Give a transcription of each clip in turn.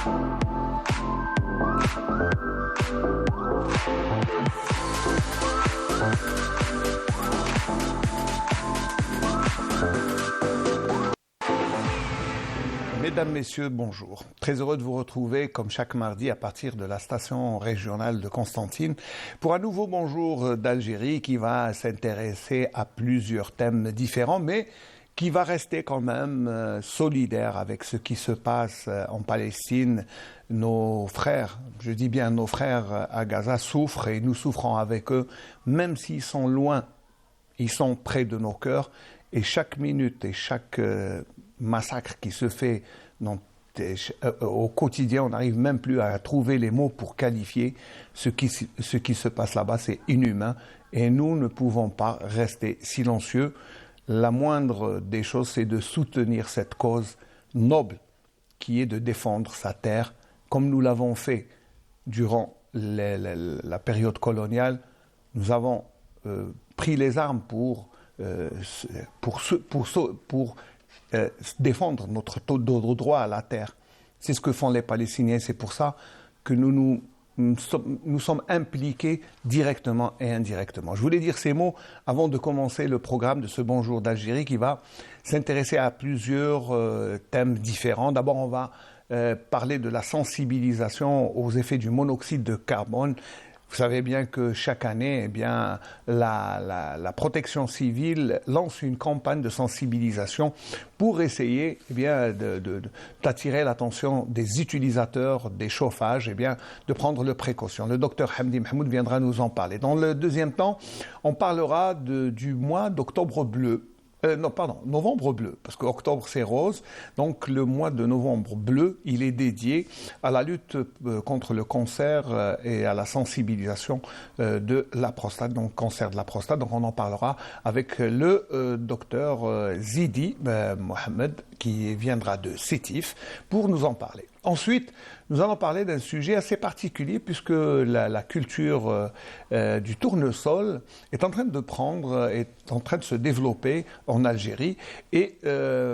Mesdames, Messieurs, bonjour. Très heureux de vous retrouver comme chaque mardi à partir de la station régionale de Constantine pour un nouveau bonjour d'Algérie qui va s'intéresser à plusieurs thèmes différents mais qui va rester quand même solidaire avec ce qui se passe en Palestine. Nos frères, je dis bien nos frères à Gaza souffrent et nous souffrons avec eux, même s'ils sont loin, ils sont près de nos cœurs et chaque minute et chaque massacre qui se fait au quotidien, on n'arrive même plus à trouver les mots pour qualifier ce qui se passe là-bas, c'est inhumain et nous ne pouvons pas rester silencieux. La moindre des choses, c'est de soutenir cette cause noble qui est de défendre sa terre, comme nous l'avons fait durant la période coloniale. Nous avons pris les armes pour défendre notre droit à la terre. C'est ce que font les Palestiniens, c'est pour ça que nous sommes impliqués directement et indirectement. Je voulais dire ces mots avant de commencer le programme de ce Bonjour d'Algérie qui va s'intéresser à plusieurs thèmes différents. D'abord, on va parler de la sensibilisation aux effets du monoxyde de carbone. Vous savez bien que chaque année, eh bien, la protection civile lance une campagne de sensibilisation pour essayer eh bien, d'attirer l'attention des utilisateurs des chauffages, eh bien, de prendre les précautions. Le docteur Hamdi Mahmoud viendra nous en parler. Dans le deuxième temps, on parlera du mois d'octobre bleu. Novembre bleu, parce qu'octobre c'est rose, donc le mois de novembre bleu, il est dédié à la lutte contre le cancer et à la sensibilisation de la prostate, donc cancer de la prostate, donc on en parlera avec le docteur Zidi Mohamed qui viendra de Sétif pour nous en parler. Ensuite, nous allons parler d'un sujet assez particulier puisque la culture du tournesol est en train de se développer en Algérie et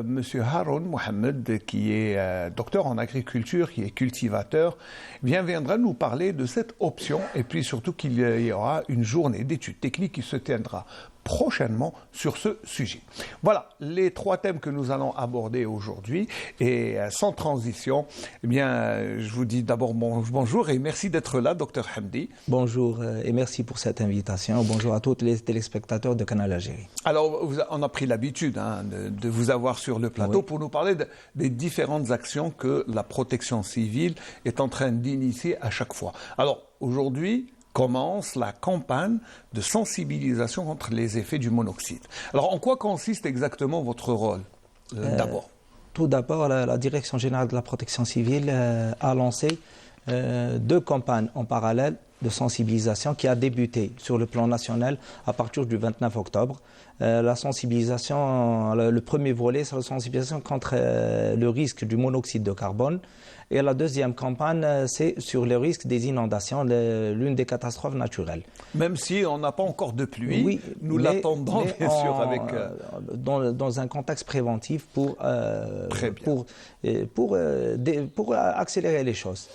Monsieur Haroun Mohamed, qui est docteur en agriculture, qui est cultivateur, viendra nous parler de cette option et puis surtout qu'il y aura une journée d'études techniques qui se tiendra prochainement sur ce sujet. Voilà les trois thèmes que nous allons aborder aujourd'hui et sans transition, eh bien, je vous dis d'abord bonjour et merci d'être là, docteur Hamdi. Bonjour et merci pour cette invitation. Bonjour à tous les téléspectateurs de Canal Algérie. Alors, on a pris l'habitude de vous avoir sur le plateau pour nous parler des différentes actions que la protection civile est en train d'initier à chaque fois. Alors, aujourd'hui, commence la campagne de sensibilisation contre les effets du monoxyde. Alors, en quoi consiste exactement votre rôle, d'abord? Tout d'abord, la Direction générale de la protection civile a lancé deux campagnes en parallèle de sensibilisation qui a débuté sur le plan national à partir du 29 octobre. La sensibilisation, le premier volet, c'est la sensibilisation contre le risque du monoxyde de carbone. Et la deuxième campagne, c'est sur le risque des inondations, l'une des catastrophes naturelles. Même si on n'a pas encore de pluie, oui, nous l'attendons bien sûr avec... Dans un contexte préventif pour accélérer les choses.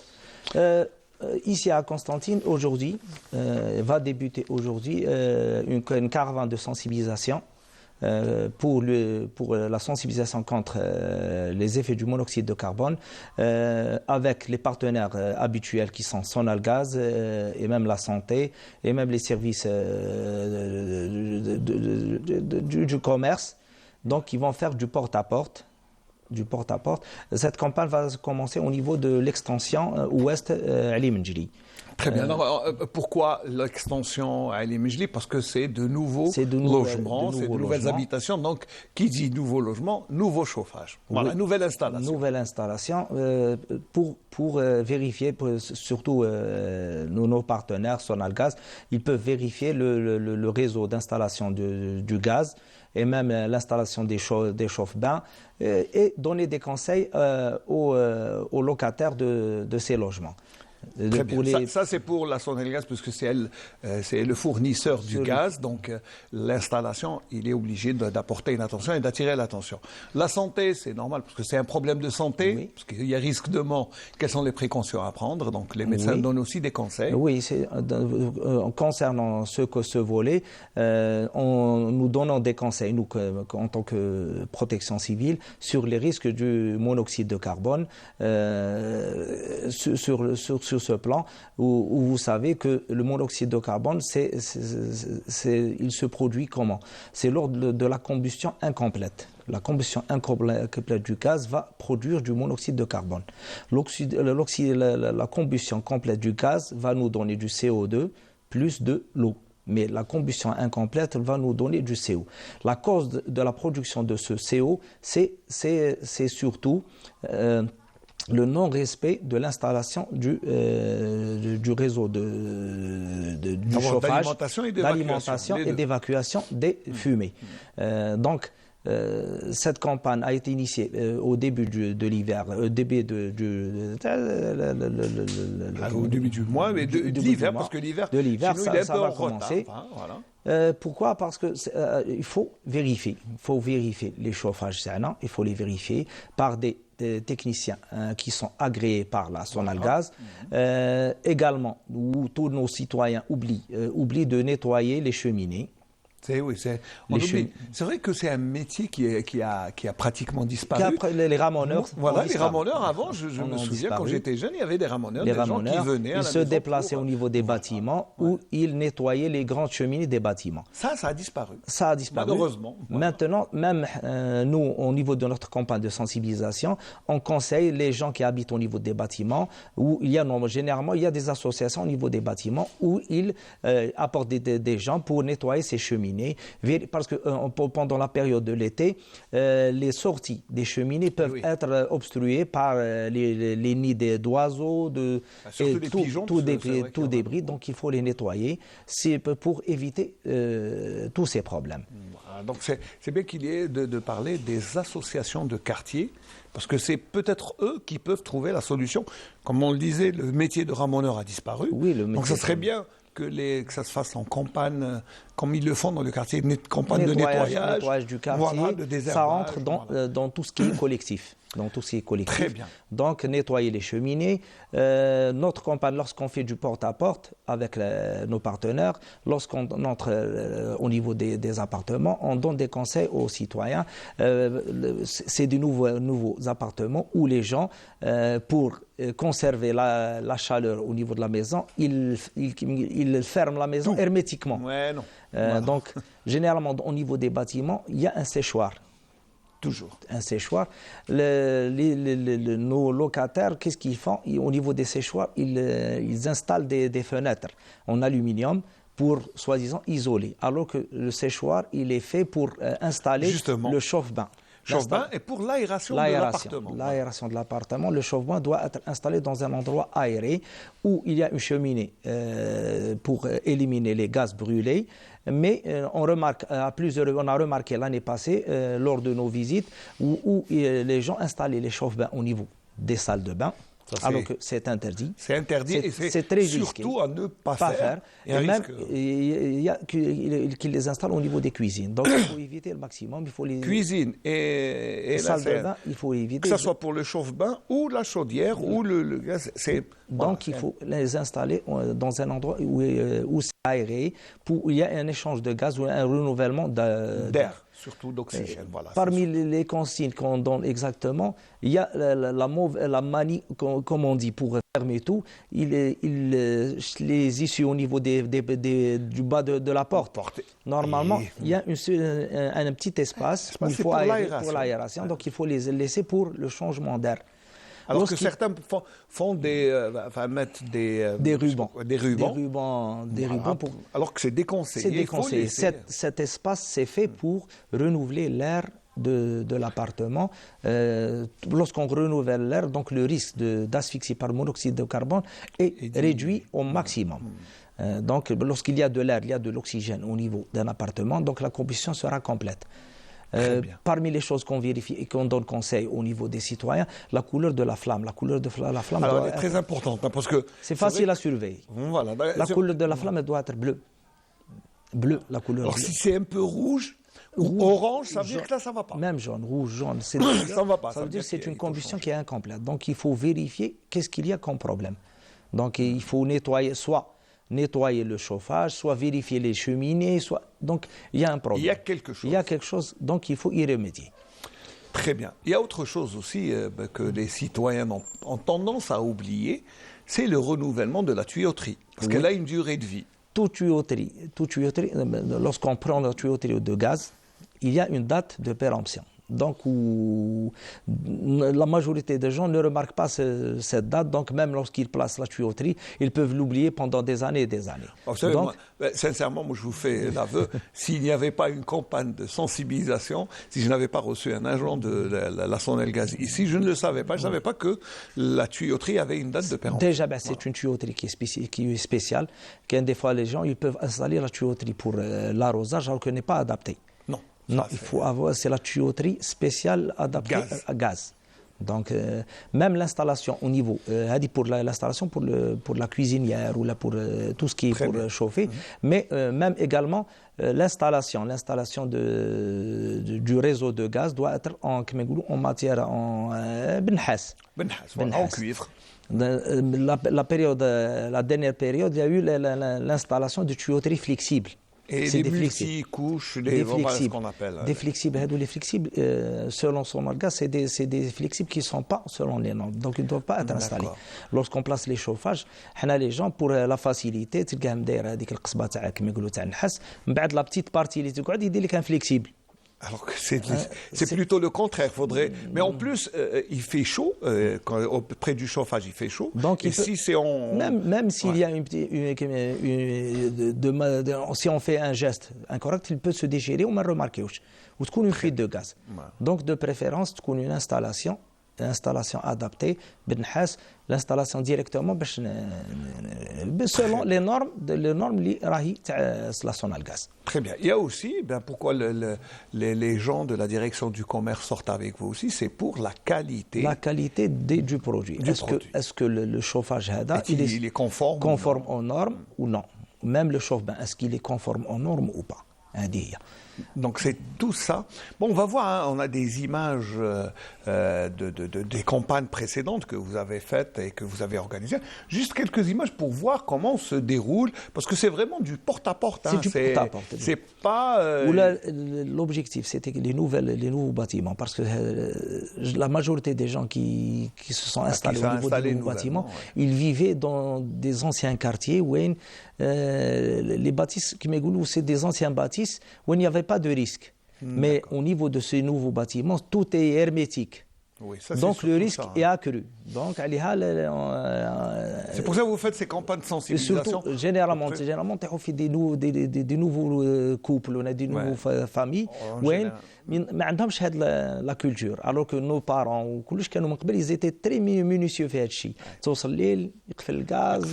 Ici à Constantine, aujourd'hui, va débuter aujourd'hui une caravane de sensibilisation pour la sensibilisation contre les effets du monoxyde de carbone avec les partenaires habituels qui sont Sonalgaz et même la santé et même les services du commerce. Donc ils vont faire du porte-à-porte. Cette campagne va commencer au niveau de l'extension ouest Ali Menjli. Très bien. Alors, pourquoi l'extension à Ali Menjli? Parce que c'est de nouveaux logements, c'est de nouvelles habitations. Donc, qui dit nouveau logement, nouveau chauffage. Voilà, oui, nouvelle installation. Nouvelle installation pour vérifier, surtout nos partenaires Sonalgaz, ils peuvent vérifier le réseau d'installation du gaz et même l'installation des chauffe-bains et donner des conseils aux locataires de ces logements. Très bien. Ça, c'est pour la Sonelgaz, puisque c'est le fournisseur du gaz. Donc, l'installation, il est obligé d'apporter une attention et d'attirer l'attention. La santé, c'est normal, parce que c'est un problème de santé, parce qu'il y a risque de mort. Quelles sont les précautions à prendre? Donc, les médecins donnent aussi des conseils. Oui, concernant ce volet, nous donnons des conseils, nous, en tant que protection civile, sur les risques du monoxyde de carbone, sur ce plan, où vous savez que le monoxyde de carbone, il se produit comment? C'est lors de la combustion incomplète. La combustion incomplète du gaz va produire du monoxyde de carbone. La combustion complète du gaz va nous donner du CO2 plus de l'eau. Mais la combustion incomplète va nous donner du CO. La cause de la production de ce CO, c'est surtout le non-respect de l'installation du réseau du chauffage, d'alimentation et d'évacuation des fumées. Donc, cette campagne a été initiée au début de l'hiver, au début du mois, mais de l'hiver, parce que l'hiver, ça va commencer. Pourquoi? Parce que il faut vérifier les chauffages, il faut les vérifier par des techniciens qui sont agréés par la Sonelgaz. Également, où tous nos citoyens oublient de nettoyer les cheminées. C'est vrai que c'est un métier qui a pratiquement disparu. Les ramoneurs. Voilà, les ramoneurs avant, je me souviens quand j'étais jeune, il y avait des ramoneurs, des gens qui venaient à la maison. Ils se déplaçaient au niveau des bâtiments où ils nettoyaient les grandes cheminées des bâtiments. Ça a disparu. Ça a disparu. Malheureusement. Voilà. Maintenant, même nous, au niveau de notre campagne de sensibilisation, on conseille les gens qui habitent au niveau des bâtiments où généralement, il y a des associations au niveau des bâtiments où ils apportent des gens pour nettoyer ces cheminées. Parce que pendant la période de l'été, les sorties des cheminées peuvent être obstruées par les nids d'oiseaux, tout débris. Donc il faut les nettoyer pour éviter tous ces problèmes. Donc c'est bien qu'il y ait de parler des associations de quartier, parce que c'est peut-être eux qui peuvent trouver la solution. Comme on le disait, le métier de ramoneur a disparu. Donc ça serait bien que ça se fasse en campagne, comme ils le font dans le quartier, une campagne de nettoyage du quartier, de désherbage. Ça rentre dans tout ce qui est collectif. Très bien. Donc, nettoyer les cheminées. Notre campagne, lorsqu'on fait du porte-à-porte avec nos partenaires, lorsqu'on entre au niveau des appartements, on donne des conseils aux citoyens. C'est des nouveaux appartements où les gens, pour conserver la chaleur au niveau de la maison, ils ferment la maison hermétiquement. Donc, généralement, au niveau des bâtiments, il y a un séchoir. Toujours. Un séchoir. Nos locataires, qu'est-ce qu'ils font? Au niveau des séchoirs, ils installent des fenêtres en aluminium pour, soi-disant, isoler. Alors que le séchoir, il est fait pour installer le chauffe-bain. Chauffe-bain et pour l'aération de l'appartement. L'aération de l'appartement. Le chauffe-bain doit être installé dans un endroit aéré où il y a une cheminée pour éliminer les gaz brûlés. Mais on a remarqué l'année passée, lors de nos visites, où les gens installaient les chauffe-bains au niveau des salles de bain. Alors que c'est interdit. C'est interdit et c'est très surtout à ne pas faire. Et même, il y a qu'ils les installent au niveau des cuisines. Donc, il faut éviter le maximum. Cuisine et la salle de bain, il faut éviter. Que ce soit pour le chauffe-bain ou la chaudière ou le gaz. Donc, il faut les installer dans un endroit où c'est aéré, où il y a un échange de gaz ou un renouvellement d'air. Surtout d'oxygène. Parmi les consignes qu'on donne exactement, il y a la manie, comme on dit, pour fermer tout, les issues au niveau du bas de la porte. Normalement, il y a un petit espace où il faut aérer pour l'aération, donc il faut les laisser pour le changement d'air. Alors que certains mettent des rubans. Des rubans pour... Alors que c'est déconseillé. C'est déconseillé. Cet espace, c'est fait pour renouveler l'air de l'appartement. Lorsqu'on renouvelle l'air, donc le risque d'asphyxie par monoxyde de carbone est réduit au maximum. Donc, lorsqu'il y a de l'air, il y a de l'oxygène au niveau d'un appartement, donc la combustion sera complète. Parmi les choses qu'on vérifie et qu'on donne conseil au niveau des citoyens, la couleur de la flamme. La couleur de la flamme Alors, elle est très importante, hein, parce que c'est facile à surveiller. Voilà. La couleur de la flamme, elle doit être bleue. Bleu, la couleur. Alors, bleue. si c'est un peu rouge ou orange, ça veut dire que là, ça ne va pas. Même jaune, rouge, jaune. Ça ne va pas. Ça veut dire que c'est une combustion qui est incomplète. Donc, il faut vérifier qu'est-ce qu'il y a comme problème. Donc, il faut nettoyer, soit nettoyer le chauffage, soit vérifier les cheminées, soit... Donc, il y a un problème. Il y a quelque chose. Il y a quelque chose, donc il faut y remédier. Très bien. Il y a autre chose aussi que les citoyens ont tendance à oublier, c'est le renouvellement de la tuyauterie. Parce qu'elle a une durée de vie. Toute tuyauterie, lorsqu'on prend la tuyauterie de gaz, il y a une date de péremption. Donc, la majorité des gens ne remarquent pas cette date. Donc, même lorsqu'ils placent la tuyauterie, ils peuvent l'oublier pendant des années et des années. Vous savez, sincèrement, moi, je vous fais l'aveu, s'il n'y avait pas une campagne de sensibilisation, si je n'avais pas reçu un agent de la Sonelgaz ici, je ne le savais pas. Je ne savais pas que la tuyauterie avait une date de péremption. Déjà, c'est une tuyauterie qui est spéciale. Des fois, les gens ils peuvent installer la tuyauterie pour l'arrosage alors qu'elle n'est pas adaptée. Non, il faut avoir, c'est la tuyauterie spéciale adaptée à gaz. Donc, même l'installation au niveau, pour l'installation pour la cuisinière ou là pour tout ce qui est pour chauffer, mais même également l'installation du réseau de gaz doit être en matière en en cuivre. La dernière période, il y a eu l'installation de tuyauteries flexibles. Et des multi-couches, ce qu'on appelle. Des flexibles, les flexibles, selon Sonelgaz, c'est des flexibles qui ne sont pas selon les normes. Donc, ils ne doivent pas être installés. Lorsqu'on place les chauffages, les gens, pour la facilité, la petite partie, ils disent un flexible. Alors que c'est plutôt le contraire. Faudrait. Mais en plus, il fait chaud. Près du chauffage, il fait chaud. Donc, si s'il y a si on fait un geste incorrect, il peut se déchirer ou mal remarquer. Ou une fuite de gaz. Donc, de préférence, une installation adaptée, l'installation directement selon les normes la Sonelgaz. Très bien. Il y a aussi, pourquoi les gens de la direction du commerce sortent avec vous aussi, c'est pour la qualité. La qualité du produit. Est-ce que le chauffage il est conforme aux normes ou non? Même le chauffe-bain, est-ce qu'il est conforme aux normes ou pas? Donc c'est tout ça. Bon, on va voir, hein, on a des images des campagnes précédentes que vous avez faites et que vous avez organisées. Juste quelques images pour voir comment se déroule, parce que c'est vraiment du porte-à-porte. C'est du porte-à-porte. C'est pas... L'objectif, c'était les nouveaux bâtiments, parce que la majorité des gens qui se sont installés au niveau des nouveaux bâtiments, ils vivaient dans des anciens quartiers où les bâtisses, c'est des anciens bâtisses où il n'y avait pas de risque. Mais au niveau de ces nouveaux bâtiments, tout est hermétique. Oui, ça, donc le risque est accru. Donc, c'est pour ça que vous faites ces campagnes de sensibilisation. Surtout, généralement, on fait des nouveaux couples, on a des nouveaux familles. ما عندهمش هاد لا كولتور الوغ كو نو بارون وكلش كانوا من قبل ils étaient très minutieux في هذا الشيء توصل الليل يقفل الغاز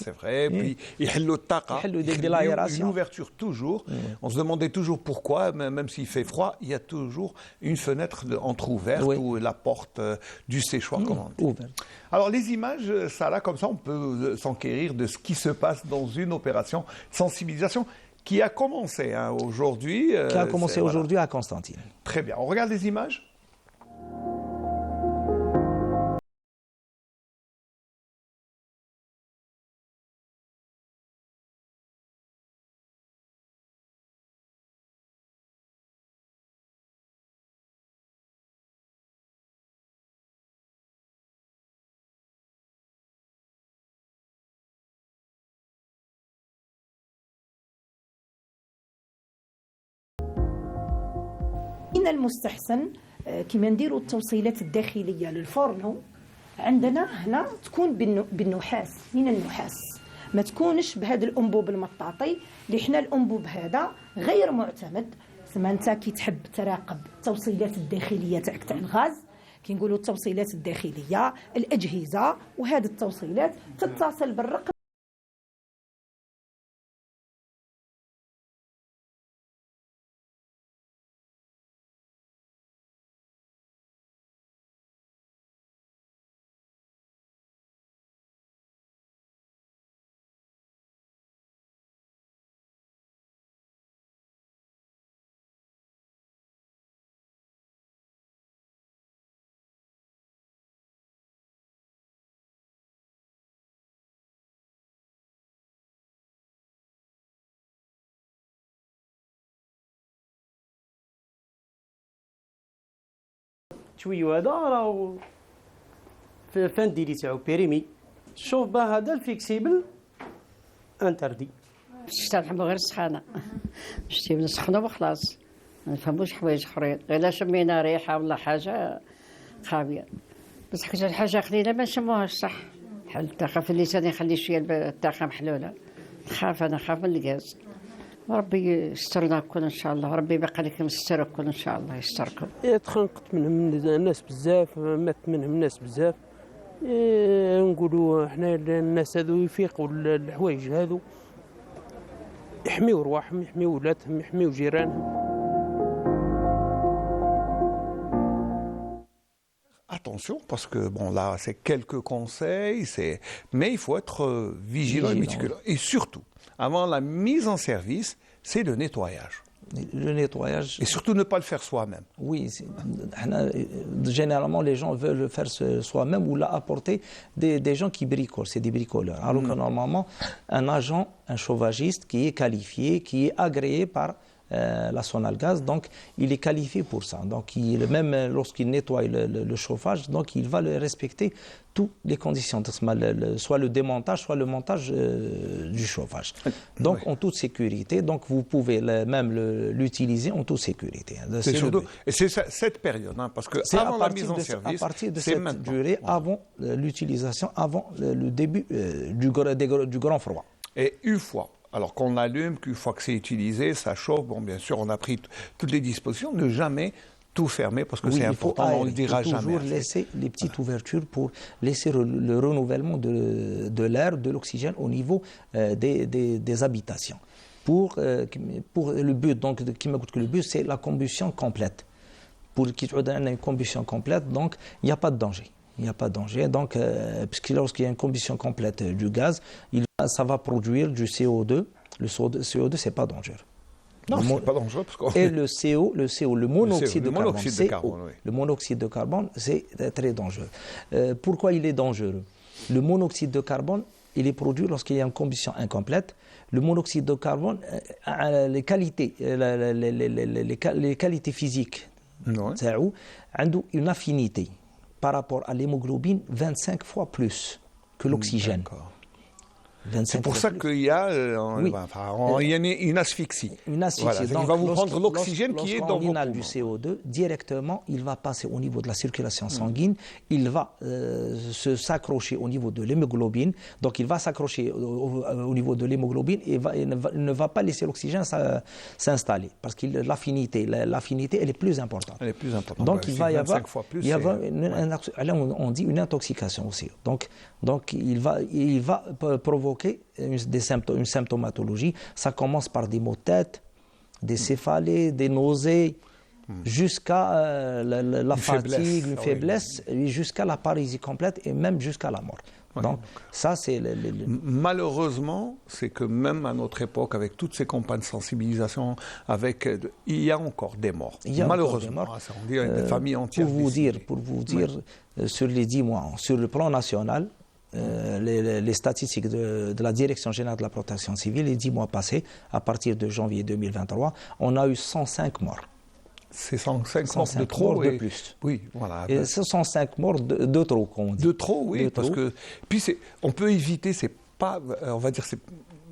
c'est vrai puis يحلوا الطاقه une ouverture toujours on se demandait toujours pourquoi même s'il fait froid il y a toujours une fenêtre entrouverte ou la porte du séchoir comme on dit. Alors les images ça là comme ça on peut s'enquérir de ce qui se passe dans une opération de sensibilisation qui a commencé aujourd'hui. Qui a commencé aujourd'hui à Constantine. Très bien. On regarde les images. من المستحسن كما نديروا التوصيلات الداخليه للفرن عندنا هنا تكون بالنحاس من النحاس ما تكونش بهذا الانبوب المطاطي اللي حنا الانبوب هذا غير معتمد. ثم انت كي تحب تراقب التوصيلات الداخليه تاعك تاع الغاز كنقولوا التوصيلات الداخليه الاجهزه وهذه التوصيلات تتصل بالرقم التويو هذا راهو فان ديلي تاعو بيريمي. شوف باه هذا الفيكسيبل انتردي. الشتا نحبو غير السخانة، شتي نسخنو وخلاص، ما نفهموش حوايج اخرين، غير لا شمينا ريحة ولا حاجة خاوية. بس حكيت الحاجة قليلة ما نشموهاش صح. بحال الطاقة في اللسان يخلي شوية الطاقة محلولة. أنا خاف من الغاز. وربي يسترنا الكل ان شاء الله، ربي يبقى لكم الستر الكل ان شاء الله يستركم. تخنقت منهم الناس بزاف، مات منهم الناس بزاف. نقولوا احنا الناس هذو يفيقوا الحوايج هذو، يحميوا رواحهم، يحميوا ولادهم، يحميوا جيرانهم. Attention, parce que bon là, c'est quelques conseils, mais il faut être vigilant et méticuleux. Et surtout, avant la mise en service, c'est le nettoyage. Le nettoyage. Et surtout ne pas le faire soi-même. Oui, généralement les gens veulent le faire soi-même ou l'apporter des gens qui bricolent, c'est des bricoleurs. Alors que normalement, un agent, un chauvagiste qui est qualifié, qui est agréé par la Sonalgaz, donc il est qualifié pour ça. Donc même lorsqu'il nettoie le chauffage, donc il va respecter toutes les conditions, soit le démontage, soit le montage du chauffage. Donc en toute sécurité, donc vous pouvez même l'utiliser en toute sécurité. C'est surtout, et c'est cette période, hein, parce que avant la mise en service, à partir de cette durée, avant l'utilisation, avant le début du grand froid. Et une fois. Alors qu'on allume, qu'une fois que c'est utilisé, ça chauffe. Bon, bien sûr, on a pris toutes les dispositions, ne jamais tout fermer parce que c'est important, on ne le dira jamais. Toujours laisser les petites ouvertures pour laisser le renouvellement de l'air, de l'oxygène au niveau des habitations. Pour le but, donc, le but, c'est la combustion complète. Pour qu'il y ait une combustion complète, donc, il n'y a pas de danger. Il n'y a pas de danger. Donc, puisque lorsqu'il y a une combustion complète du gaz, ça va produire du CO2. Le CO2, c'est pas dangereux. Non, c'est pas dangereux. Parce et le monoxyde de carbone, oui. Le monoxyde de carbone, c'est très dangereux. Pourquoi il est dangereux? Le monoxyde de carbone, il est produit lorsqu'il y a une combustion incomplète. Le monoxyde de carbone, les qualités physiques, a une affinité par rapport à l'hémoglobine 25 fois plus que l'oxygène. C'est pour ça qu'il y a, il y a une asphyxie. Une asphyxie. Voilà, donc, il va vous prendre l'oxygène qui est dans vos poumons. Du CO2, directement, il va passer au niveau de la circulation sanguine, il va s'accrocher au niveau de l'hémoglobine, donc il va s'accrocher au niveau de l'hémoglobine et il ne va pas laisser l'oxygène s'installer, parce que l'affinité, elle est plus importante. Elle est plus importante. Donc il va y avoir, on dit une intoxication aussi. Donc il va provoquer une symptomatologie. Ça commence par des maux de tête, des céphalées, des nausées, jusqu'à la fatigue, une faiblesse, jusqu'à la paralysie complète et même jusqu'à la mort. Donc ça c'est malheureusement, c'est que même à notre époque, avec toutes ces campagnes de sensibilisation, il y a encore des morts. Malheureusement, on dit des familles entières. Pour vous dire, sur les 10 mois, sur le plan national, les statistiques de la Direction générale de la protection civile, les 10 mois passés, à partir de janvier 2023, on a eu 105 morts. C'est 105 morts de trop morts de plus. Oui, voilà. Et ce 105 morts de trop, qu'on dit. De trop, oui, parce que puis on peut éviter, c'est pas, on va dire,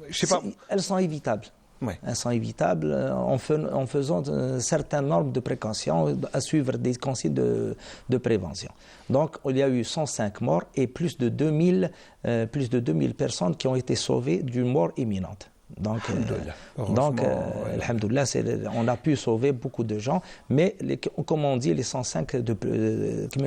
je sais pas. Elles sont évitables. Ouais. Elles sont évitables en faisant certaines normes de précaution, à suivre des consignes de prévention. Donc, il y a eu 105 morts et plus de 2000 personnes qui ont été sauvées d'une mort imminente. Donc, alhamdoulilah, on a pu sauver beaucoup de gens, mais comme on dit, les 105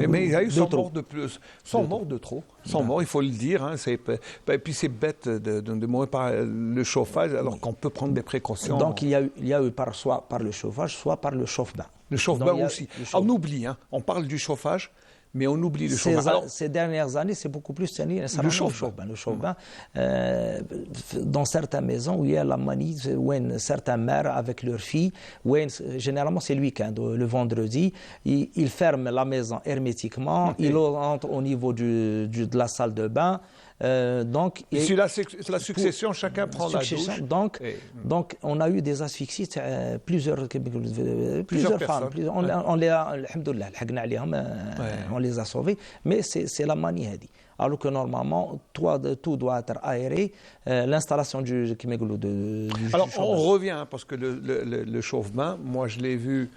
mais il y a eu 100 morts de plus, 100 morts de trop. 100 morts, il faut le dire. Hein, et puis c'est bête de mourir par le chauffage, alors qu'on peut prendre des précautions. Donc il y a eu soit par le chauffage, soit par le chauffe-bain. Le chauffe-bain aussi. On oublie, hein, on parle du chauffage, mais on oublie le chauffe-bain. Ces dernières années, c'est beaucoup plus le chauffe-bain. Le chauffe-bain, dans certaines maisons où il y a la manie, où certains mères avec leurs filles, généralement c'est le week-end, le vendredi, ils ferment la maison hermétiquement, ils entrent au niveau de la salle de bain, Donc, Et si la succession, chacun prend la douche. Donc, on a eu des asphyxies, plusieurs femmes. personnes. On les a, alhamdoulilah, on les a sauvés, mais c'est la manie. Alors que normalement, tout doit être aéré. L'installation du Alors, on revient, parce que le chauffe-bain, moi je l'ai vu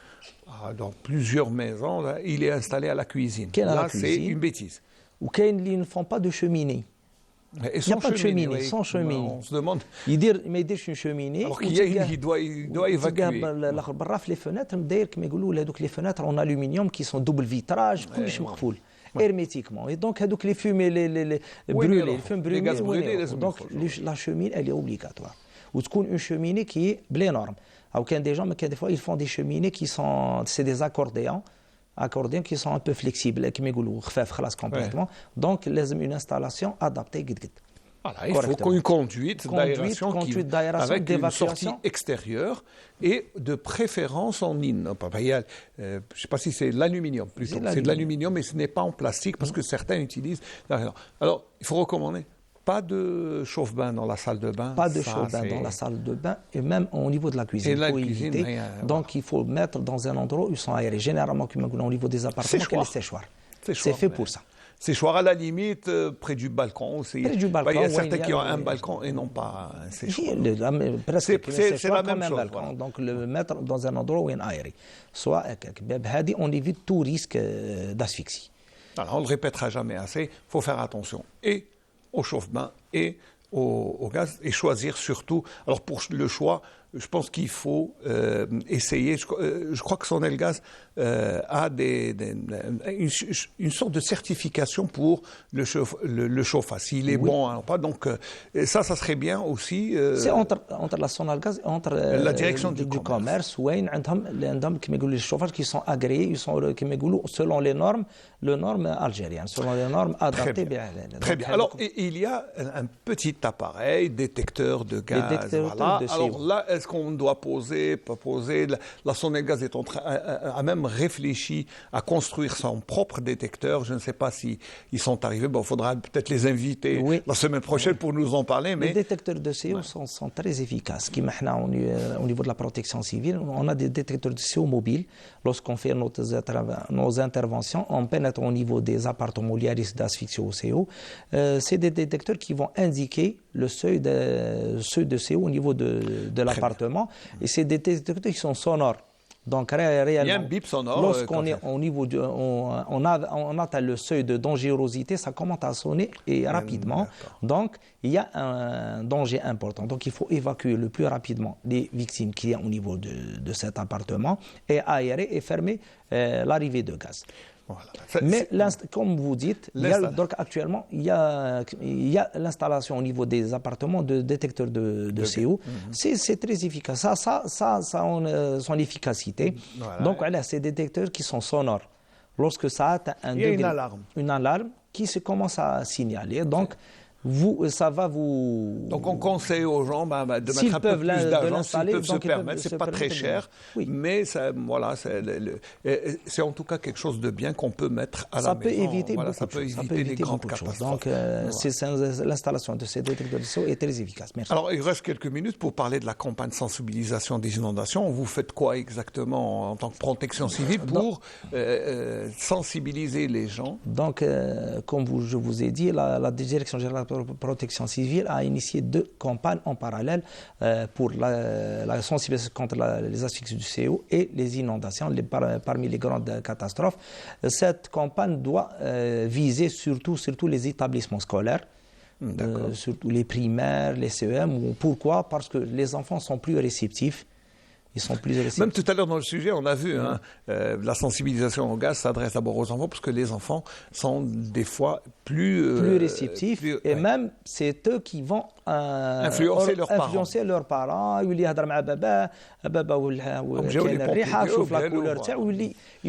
dans plusieurs maisons, là, il est installé à la cuisine. Là, c'est une bêtise. Ou qu'ils ne font pas de cheminée. Il n'y a pas de cheminée, sans cheminée. On se demande. Il dit une cheminée. Alors qu'il doit évacuer. Les fenêtres, les fenêtres en aluminium qui sont double vitrage, hermétiquement. Et donc, les fumées brûlées, les fumes brûlées. Les gaz brûlés, donc, la cheminée, elle est obligatoire. Ou une cheminée qui est les normes. Des gens, des fois, ils font des cheminées qui sont, c'est des accordéons qui sont un peu flexibles, qui complètement. Donc, une installation adaptée. Voilà, il faut une conduite d'aération avec une sortie extérieure et de préférence en inox. Je ne sais pas si c'est l'aluminium plutôt. C'est de l'aluminium, mais ce n'est pas en plastique parce que certains utilisent. Alors, il faut recommander. Pas de chauffe-bain dans la salle de bain. Pas de chauffe-bain dans la salle de bain et même au niveau de la cuisine. Et la cuisine, donc il faut mettre dans un endroit où ils sont aérés. Généralement, au niveau des appartements, il y a les séchoirs. C'est fait pour ça. Séchoir à la limite, près du balcon aussi. Près du balcon. Il y a certains qui ont un balcon et non pas un séchoir. C'est la même chose. Voilà. Donc le mettre dans un endroit où il est aéré. Soit on évite tout risque d'asphyxie. Alors, on ne le répétera jamais assez. Il faut faire attention. Et au chauffe-bain et au gaz, et choisir surtout. Alors pour le choix, je pense qu'il faut essayer. Je crois que Sonelgaz a une sorte de certification pour le chauffage, s'il est bon ou pas. Donc ça serait bien aussi. C'est entre la Sonelgaz et entre la direction du commerce. Oui, les chauffages qui sont agréés, ils sont selon les normes algériennes, selon les normes adaptées. Très bien. Alors il y a un petit appareil détecteur de gaz. Alors là, est-ce qu'on doit pas poser? La Sonelgaz est a même réfléchi à construire son propre détecteur. Je ne sais pas s'ils sont arrivés. Il faudra peut-être les inviter la semaine prochaine pour nous en parler. Mais les détecteurs de CO sont très efficaces. Au niveau de la protection civile, on a des détecteurs de CO mobiles. Lorsqu'on fait nos interventions, on pénètre au niveau des appartements où il y a risque d'asphyxie au CO. C'est des détecteurs qui vont indiquer le seuil de CO au niveau de l'appartement. Et c'est des détecteurs qui sont sonores. Donc réellement, il y a un bip sonore. Lorsqu'on est au niveau on atteint le seuil de dangerosité, ça commence à sonner et rapidement. Donc il y a un danger important. Donc il faut évacuer le plus rapidement les victimes qu'il y a au niveau de cet appartement et aérer et fermer l'arrivée de gaz. Voilà. Mais comme vous dites, donc actuellement, il y a l'installation au niveau des appartements de détecteurs de CO. C'est très efficace. Ça a son efficacité. Voilà. Donc, voilà, ces détecteurs qui sont sonores. Lorsque ça atteint un degré, une alarme qui se commence à signaler. Donc, ça va vous... Donc on conseille aux gens de mettre un peu plus d'argent s'ils peuvent se permettre. C'est pas très cher, mais c'est en tout cas quelque chose de bien qu'on peut mettre à la maison. Ça peut éviter les grandes catastrophes. Donc l'installation de ces détecteurs de CO est très efficace. Merci. Alors il reste quelques minutes pour parler de la campagne de sensibilisation des inondations. Vous faites quoi exactement en tant que protection civile pour sensibiliser les gens? Donc comme je vous ai dit, la Direction générale protection civile a initié 2 campagnes en parallèle pour la sensibilisation contre les asphyxies du CO et les inondations parmi les grandes catastrophes. Cette campagne doit viser surtout les établissements scolaires, surtout les primaires, les CEM. Pourquoi? Parce que les enfants sont plus réceptifs. Ils sont plus réceptifs. Même tout à l'heure dans le sujet, on a vu la sensibilisation au gaz s'adresse d'abord aux enfants parce que les enfants sont des fois plus réceptifs et même c'est eux qui vont influencer leurs parents. Il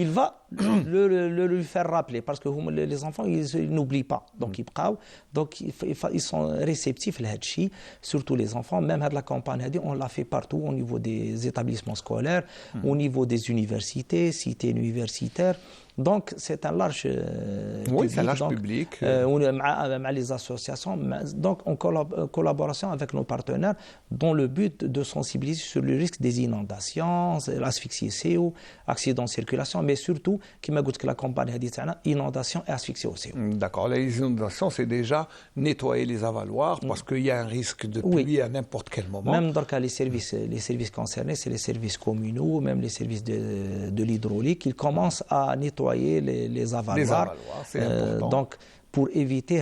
va le lui faire rappeler parce que les enfants ils n'oublient pas, donc ils sont réceptifs à ça, surtout les enfants. Même la campagne on l'a fait partout au niveau des établissements scolaires, au niveau des universités, cités universitaires. Donc c'est un large Oui, public. c'est un large Donc, public. مع les associations, donc en collaboration avec nos partenaires, dans le but de sensibiliser sur le risque des inondations, l'asphyxie CO, accidents de circulation, mais surtout, كما قلت لك la campagne هذه تاعنا inondation et asphyxie au CO. D'accord, les inondations, c'est déjà nettoyer les avaloirs parce qu'il y a un risque de Oui. pluie à n'importe quel moment. Même dans les services concernés, c'est les services communaux, même les services de l'hydraulique, ils commencent à nettoyer les avaloirs. Les avaloirs, c'est important. Donc, pour éviter,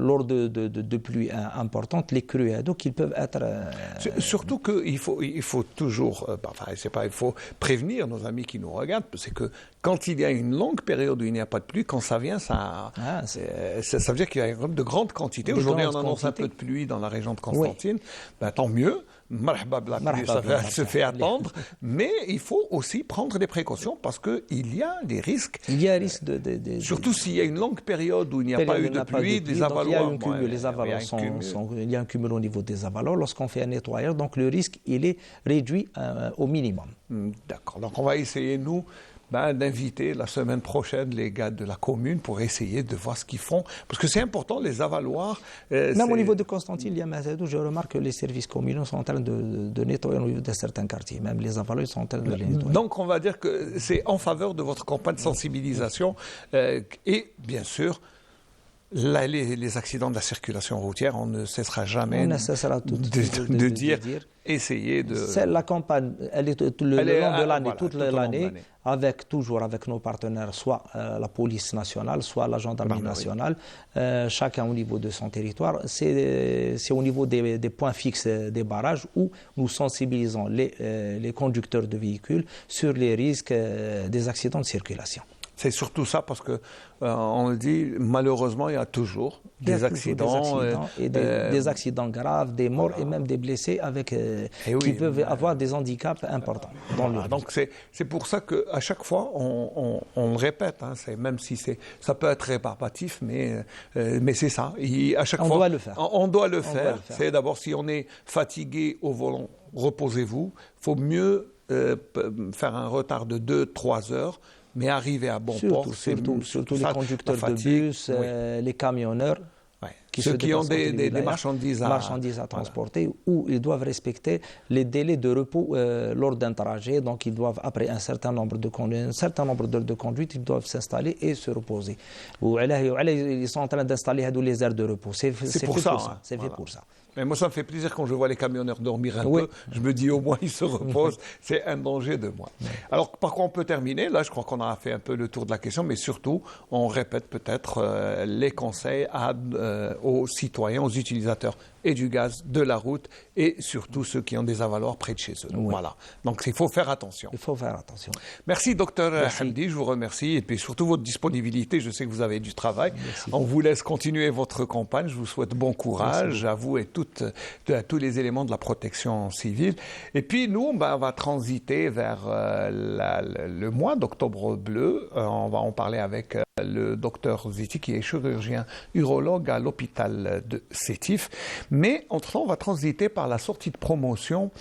lors de pluies importantes, les crues d'eau qui peuvent être... Surtout qu'il faut toujours, enfin, c'est pas, il faut prévenir nos amis qui nous regardent, c'est que quand il y a une longue période où il n'y a pas de pluie, quand ça vient, ça veut dire qu'il y a de grandes quantités. Aujourd'hui, on annonce un peu de pluie dans la région de Constantine. Oui. Ben, tant mieux. Marhaba, la pluie, ça se fait attendre. Mais il faut aussi prendre des précautions parce qu'il y a des risques. Il y a un risque surtout s'il y a une longue période où il n'y a pas eu de pluie, des avaloirs. Il y a un cumul au niveau des avaloirs. Lorsqu'on fait un nettoyage, donc le risque, il est réduit au minimum. D'accord. Donc on va essayer, nous, d'inviter la semaine prochaine les gars de la commune pour essayer de voir ce qu'ils font. Parce que c'est important, les avaloirs. Même au niveau de Constantine, il y a Mazadou, je remarque que les services communaux sont en train de nettoyer au niveau de certains quartiers. Même les avaloirs sont en train de les nettoyer. Donc on va dire que c'est en faveur de votre campagne de sensibilisation et bien sûr, les accidents de la circulation routière, on ne cessera jamais de dire, essayez de... C'est la campagne, elle est le long de l'année, toute l'année, toujours avec nos partenaires, soit la police nationale, soit la gendarmerie nationale, chacun au niveau de son territoire. C'est au niveau des points fixes des barrages où nous sensibilisons les conducteurs de véhicules sur les risques des accidents de circulation. C'est surtout ça parce que, on le dit, malheureusement, il y a toujours des accidents. Des accidents graves, des morts et même des blessés qui peuvent avoir des handicaps importants. Donc c'est pour ça qu'à chaque fois, on le répète, hein, même si ça peut être rébarbatif, mais c'est ça. À chaque fois, doit le faire. On doit le faire. C'est d'abord, si on est fatigué au volant, reposez-vous. Il faut mieux faire un retard de 2-3 heures, mais arriver à bon port, surtout les conducteurs de bus, les camionneurs, ceux qui ont des marchandises à transporter, où ils doivent respecter les délais de repos lors d'un trajet. Donc ils doivent, après un certain nombre d'heures de conduite, ils doivent s'installer et se reposer. Ils sont en train d'installer les aires de repos. C'est pour ça. C'est fait pour ça. Mais moi, ça me fait plaisir quand je vois les camionneurs dormir un peu. Je me dis, au moins, ils se reposent. C'est un danger de moins. Alors, par quoi on peut terminer? Là, je crois qu'on a fait un peu le tour de la question, mais surtout, on répète peut-être les conseils aux citoyens, aux utilisateurs et du gaz, de la route, et surtout ceux qui ont des avaloirs près de chez eux. Voilà. Donc, il faut faire attention. Il faut faire attention. Merci, docteur Hamdi, je vous remercie. Et puis, surtout, votre disponibilité. Je sais que vous avez du travail. Merci. On vous laisse continuer votre campagne. Je vous souhaite bon courage à vous et tous les éléments de la protection civile. Et puis, nous, on va transiter vers le mois d'octobre bleu. On va en parler avec le docteur Ziti, qui est chirurgien urologue à l'hôpital de Sétif. Mais entre-temps, on va transiter par la sortie de promotion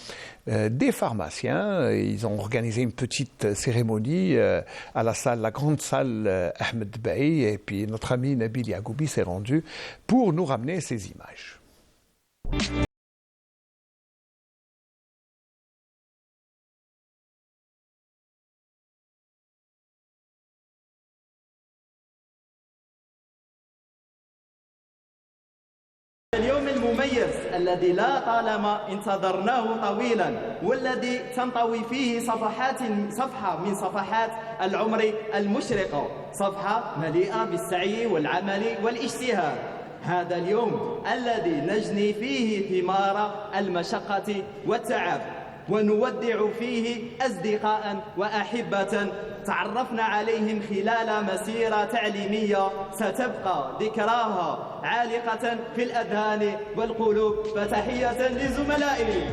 des pharmaciens. Ils ont organisé une petite cérémonie à la grande salle Ahmed Bey. Et puis notre ami Nabil Yagoubi s'est rendu pour nous ramener ces images. اليوم المميز الذي لا طالما انتظرناه طويلا والذي تنطوي فيه صفحة من صفحات العمر المشرقة، صفحة مليئة بالسعي والعمل والاجتهاد. هذا اليوم الذي نجني فيه ثمار المشقة والتعب ونودع فيه أصدقاء وأحبة تعرفنا عليهم خلال مسيرة تعليمية ستبقى ذكراها عالقة في الأذهان والقلوب. فتحية لزملائي.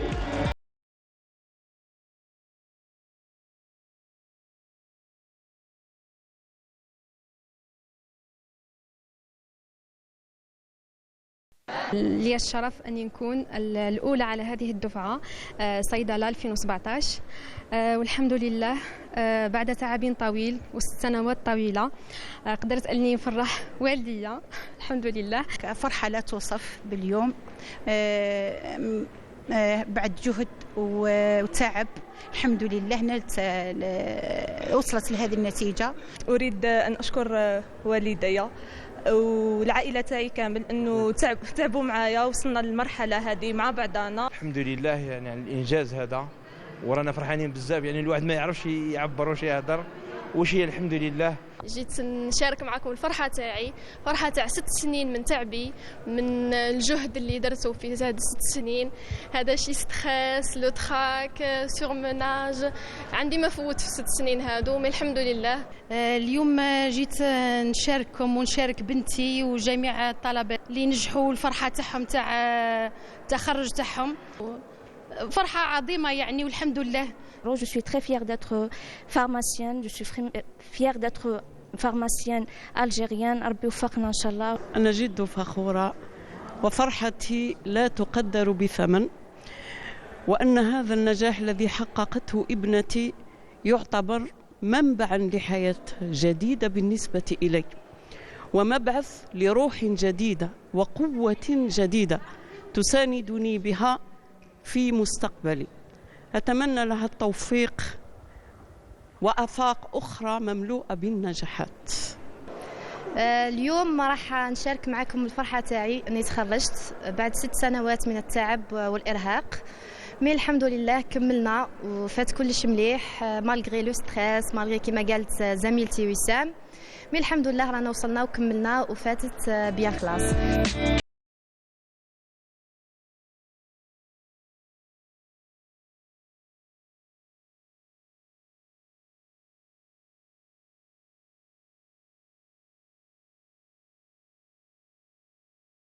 لي الشرف أن نكون الأولى على هذه الدفعة صيدلة 2017 والحمد لله بعد تعب طويل وسنوات طويلة قدرت أني نفرح والديا الحمد لله. فرحة لا توصف باليوم بعد جهد وتعب الحمد لله وصلت لهذه النتيجة. أريد أن أشكر والدي والعائلة تاعي كامل أنه تعبوا معايا وصلنا للمرحلة هذه مع بعضنا. الحمد لله يعني على الإنجاز هذا ورانا فرحانين بزاف. يعني الواحد ما يعرفش يعبر واش يهضر واش هي الحمد لله. جيت نشارك معكم الفرحة تاعي، فرحة تاع 6 سنين من تعبي، من الجهد اللي درته في هذه 6 سنين. هذا شي ستريس، لو تراك، سورمناج، عندي ما فوت في 6 سنين هادو، مي الحمد لله. اليوم جيت نشارككم ونشارك بنتي وجميع الطلبة اللي نجحوا الفرحة تاعهم تاع التخرج تاعهم. فرحة عظيمة يعني والحمد لله. Je suis très fière d'être pharmacienne, je suis fière d'être pharmacienne algérienne. ربي يوفقنا إن شاء الله. أنا جد فخورة وفرحتي لا تقدر بثمن، وأن هذا النجاح الذي حققته ابنتي يعتبر منبعا لحياة جديدة بالنسبة إلي، ومبعث لروح جديدة وقوة جديدة تساندني بها في مستقبلي. أتمنى لها التوفيق وآفاق أخرى مملوءة بالنجاحات. اليوم راح نشارك معكم الفرحة تاعي أني تخرجت بعد 6 سنوات من التعب والإرهاق. مي الحمد لله كملنا وفات كلش مليح مالغري لو ستريس، مالغري كما قالت زميلتي وسام. مي الحمد لله رانا وصلنا وكملنا وفاتت بيان خلاص.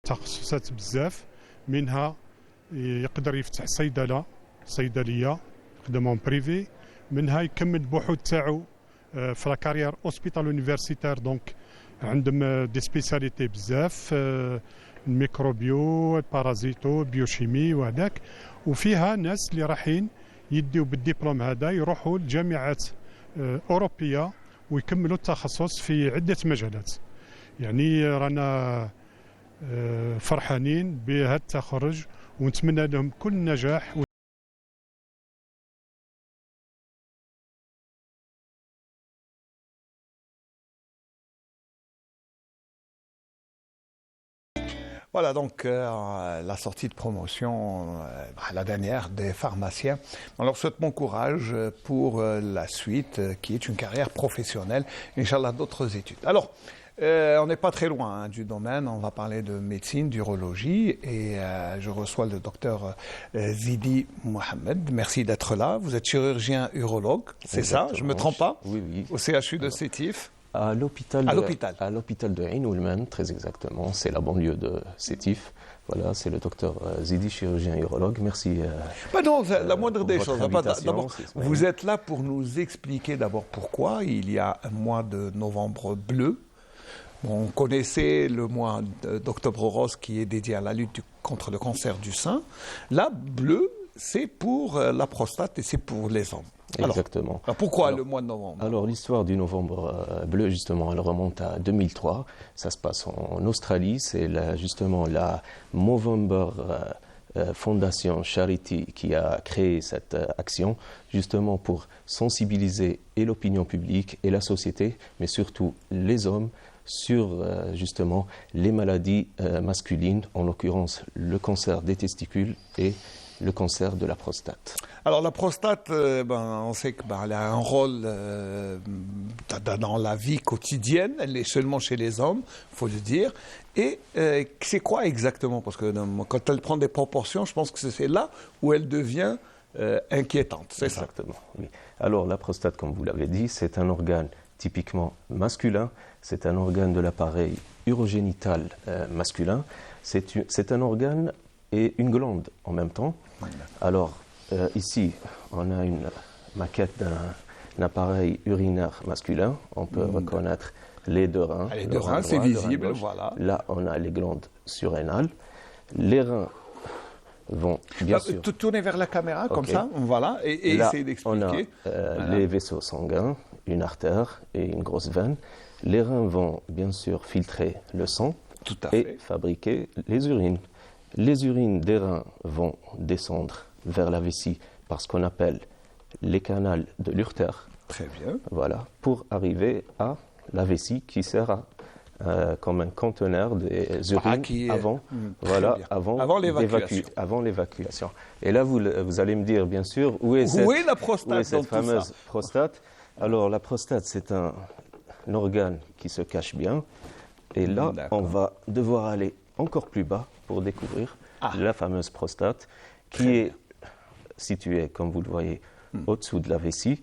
تخصصات بزاف، منها يقدر يفتح صيدليه يخدم بريفي، منها يكمل البحوث تاعو في لا كارير اوسبيتال يونيفرسيتير. دونك عندهم دي سبيساليتي بزاف، الميكروبيو، البارازيتو، بيوشيمي وهذاك. وفيها ناس اللي رايحين يديو بالدبلوم هذا يروحوا لجامعات اوروبيه ويكملوا التخصص في عده مجالات. يعني رانا فرحانين بهذا التخرج ونتمنى لهم كل نجاح. Voilà donc la sortie de promotion, la dernière des pharmaciens. Alors souhaite bon courage pour la suite qui est une carrière professionnelle, Inch'Allah d'autres études. Alors, on n'est pas très loin du domaine, on va parler de médecine, d'urologie et je reçois le docteur Zidi Mohamed. Merci d'être là, vous êtes chirurgien urologue, c'est ça, je ne me trompe pas? Oui, oui. Au CHU de Sétif. À l'hôpital de Ain Oulmen, très exactement, c'est la banlieue de Sétif. Voilà, c'est le docteur Zidi, chirurgien urologue. Merci. Non, la moindre des choses. D'abord, vous êtes là pour nous expliquer d'abord pourquoi il y a un mois de novembre bleu. On connaissait le mois d'octobre rose qui est dédié à la lutte contre le cancer du sein. Là, bleu, c'est pour la prostate et c'est pour les hommes. Exactement. Alors pourquoi le mois de novembre? Alors l'histoire du novembre bleu, justement, elle remonte à 2003. Ça se passe en Australie. C'est justement la Movember Fondation Charity qui a créé cette action, justement pour sensibiliser et l'opinion publique et la société, mais surtout les hommes, sur justement les maladies masculines, en l'occurrence le cancer des testicules et le cancer de la prostate. Alors la prostate, on sait qu'elle a un rôle dans la vie quotidienne, elle est seulement chez les hommes, il faut le dire. Et c'est quoi exactement? Parce que quand elle prend des proportions, je pense que c'est là où elle devient inquiétante, c'est ça? Exactement, oui. Alors la prostate, comme vous l'avez dit, c'est un organe typiquement masculin, c'est un organe de l'appareil urogénital masculin, c'est un organe et une glande en même temps. Alors ici, on a une maquette d'un appareil urinaire masculin, on peut reconnaître les 2 reins. Les 2 reins, c'est visible, voilà. Là, on a les glandes surrénales. Les reins vont bien sûr... Tournez vers la caméra, comme ça, voilà, et là, essayez d'expliquer. On a les vaisseaux sanguins, une artère et une grosse veine. Les reins vont bien sûr filtrer le sang et fabriquer les urines. Les urines des reins vont descendre vers la vessie par ce qu'on appelle les canaux de l'urtère. Très bien. Voilà, pour arriver à la vessie qui sert comme un conteneur des urines avant l'évacuation. Et là, vous allez me dire, bien sûr, où est cette fameuse prostate. Alors, la prostate, c'est un organe qui se cache bien. Et là, on va devoir aller encore plus bas pour découvrir la fameuse prostate qui est située, comme vous le voyez, au-dessous de la vessie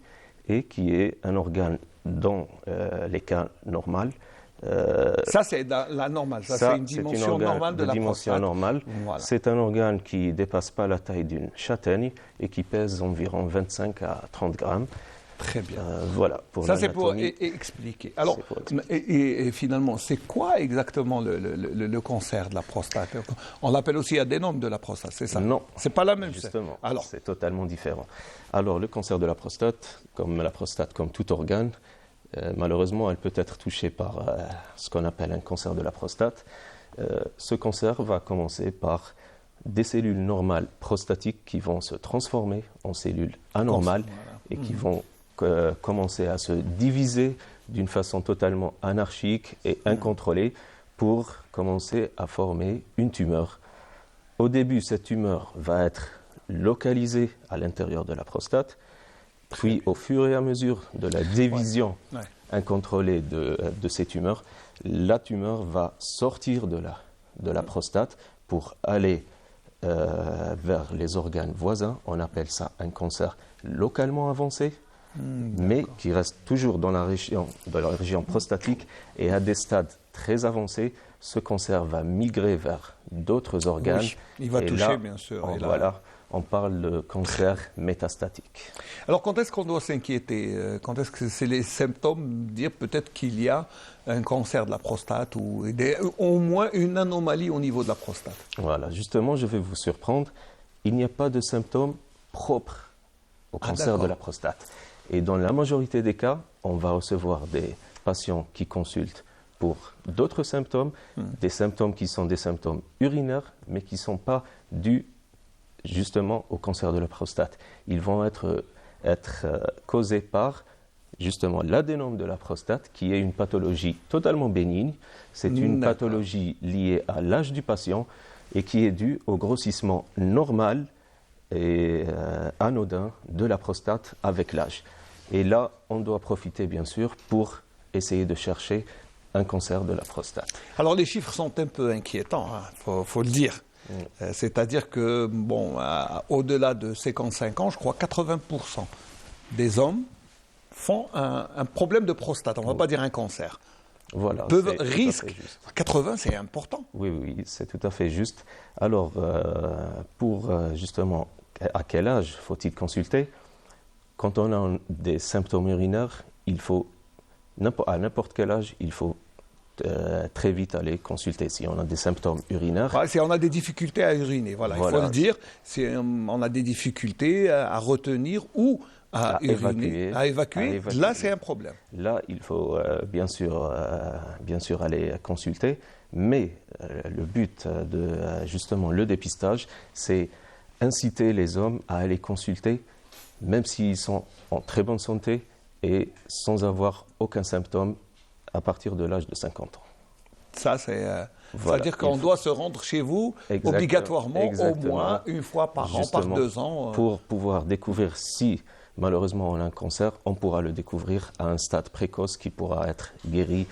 et qui est un organe dans les cas normaux. Ça, c'est la normale. Ça, c'est une dimension normale de la prostate. Voilà. C'est un organe qui ne dépasse pas la taille d'une châtaigne et qui pèse environ 25 à 30 grammes. Très bien. Voilà. Pour ça, c'est pour expliquer. Alors, et finalement, c'est quoi exactement le cancer de la prostate? On l'appelle aussi adénome de la prostate, c'est ça? Non. C'est pas la même. Justement. Alors, c'est totalement différent. Alors, le cancer de la prostate, comme tout organe, malheureusement, elle peut être touchée par ce qu'on appelle un cancer de la prostate. Ce cancer va commencer par des cellules normales prostatiques qui vont se transformer en cellules anormales et qui vont commencer à se diviser d'une façon totalement anarchique et incontrôlée pour commencer à former une tumeur. Au début, cette tumeur va être localisée à l'intérieur de la prostate, puis au fur et à mesure de la division incontrôlée de ces tumeurs, la tumeur va sortir de la prostate pour aller vers les organes voisins. On appelle ça un cancer localement avancé, mais qui reste toujours dans la région prostatique, et à des stades très avancés, ce cancer va migrer vers d'autres organes. Oui, il va toucher, bien sûr. On parle de cancer métastatique. Alors, quand est-ce qu'on doit s'inquiéter? Quand est-ce que c'est les symptômes dire peut-être qu'il y a un cancer de la prostate ou au moins une anomalie au niveau de la prostate? Voilà, justement, je vais vous surprendre. Il n'y a pas de symptômes propres au cancer de la prostate. Et dans la majorité des cas, on va recevoir des patients qui consultent pour d'autres symptômes, des symptômes qui sont des symptômes urinaires, mais qui ne sont pas dus justement au cancer de la prostate. Ils vont être causés par justement l'adénome de la prostate, qui est une pathologie totalement bénigne. C'est une pathologie liée à l'âge du patient et qui est due au grossissement normal et anodin de la prostate avec l'âge. Et là, on doit profiter bien sûr pour essayer de chercher un cancer de la prostate. Alors les chiffres sont un peu inquiétants, faut le dire. C'est-à-dire que, au-delà de 55 ans, je crois 80% des hommes font un problème de prostate. On ne va pas dire un cancer. Voilà. Risque. 80, c'est important. Oui, c'est tout à fait juste. Alors, pour justement, à quel âge faut-il consulter? Quand on a des symptômes urinaires, il faut, à n'importe quel âge, il faut très vite aller consulter si on a des symptômes urinaires. Si on a des difficultés à uriner, il faut le dire. Si on a des difficultés à retenir ou à évacuer, là c'est un problème. Là, il faut bien sûr aller consulter, mais le but de justement le dépistage, c'est inciter les hommes à aller consulter, même s'ils sont en très bonne santé et sans avoir aucun symptôme à partir de l'âge de 50 ans. Ça, c'est-à-dire qu'on doit se rendre chez vous obligatoirement au moins une fois par an, par 2 ans. Pour pouvoir découvrir si malheureusement on a un cancer, on pourra le découvrir à un stade précoce qui pourra être guéri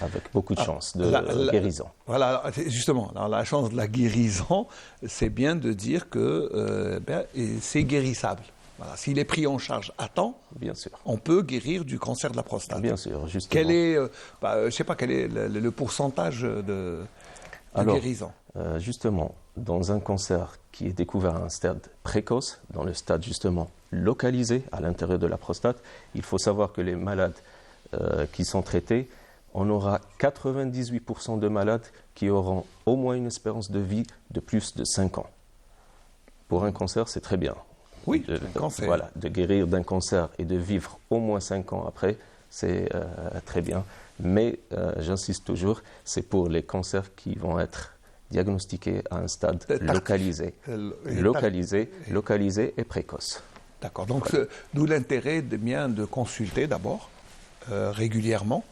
avec beaucoup de chances de guérison. Voilà, justement, la chance de la guérison, c'est bien de dire que c'est guérissable. Voilà, s'il est pris en charge à temps, bien sûr, on peut guérir du cancer de la prostate. Bien sûr, justement. Quel est, je ne sais pas, quel est le pourcentage de guérison? Justement, dans un cancer qui est découvert à un stade précoce, dans le stade justement localisé à l'intérieur de la prostate, il faut savoir que les malades qui sont traités on aura 98% de malades qui auront au moins une espérance de vie de plus de 5 ans. Pour un cancer, c'est très bien. Oui, voilà, de guérir d'un cancer et de vivre au moins 5 ans après, c'est très bien. Mais j'insiste toujours, c'est pour les cancers qui vont être diagnostiqués à un stade localisé et précoce. D'accord, donc d'où l'intérêt de consulter d'abord régulièrement.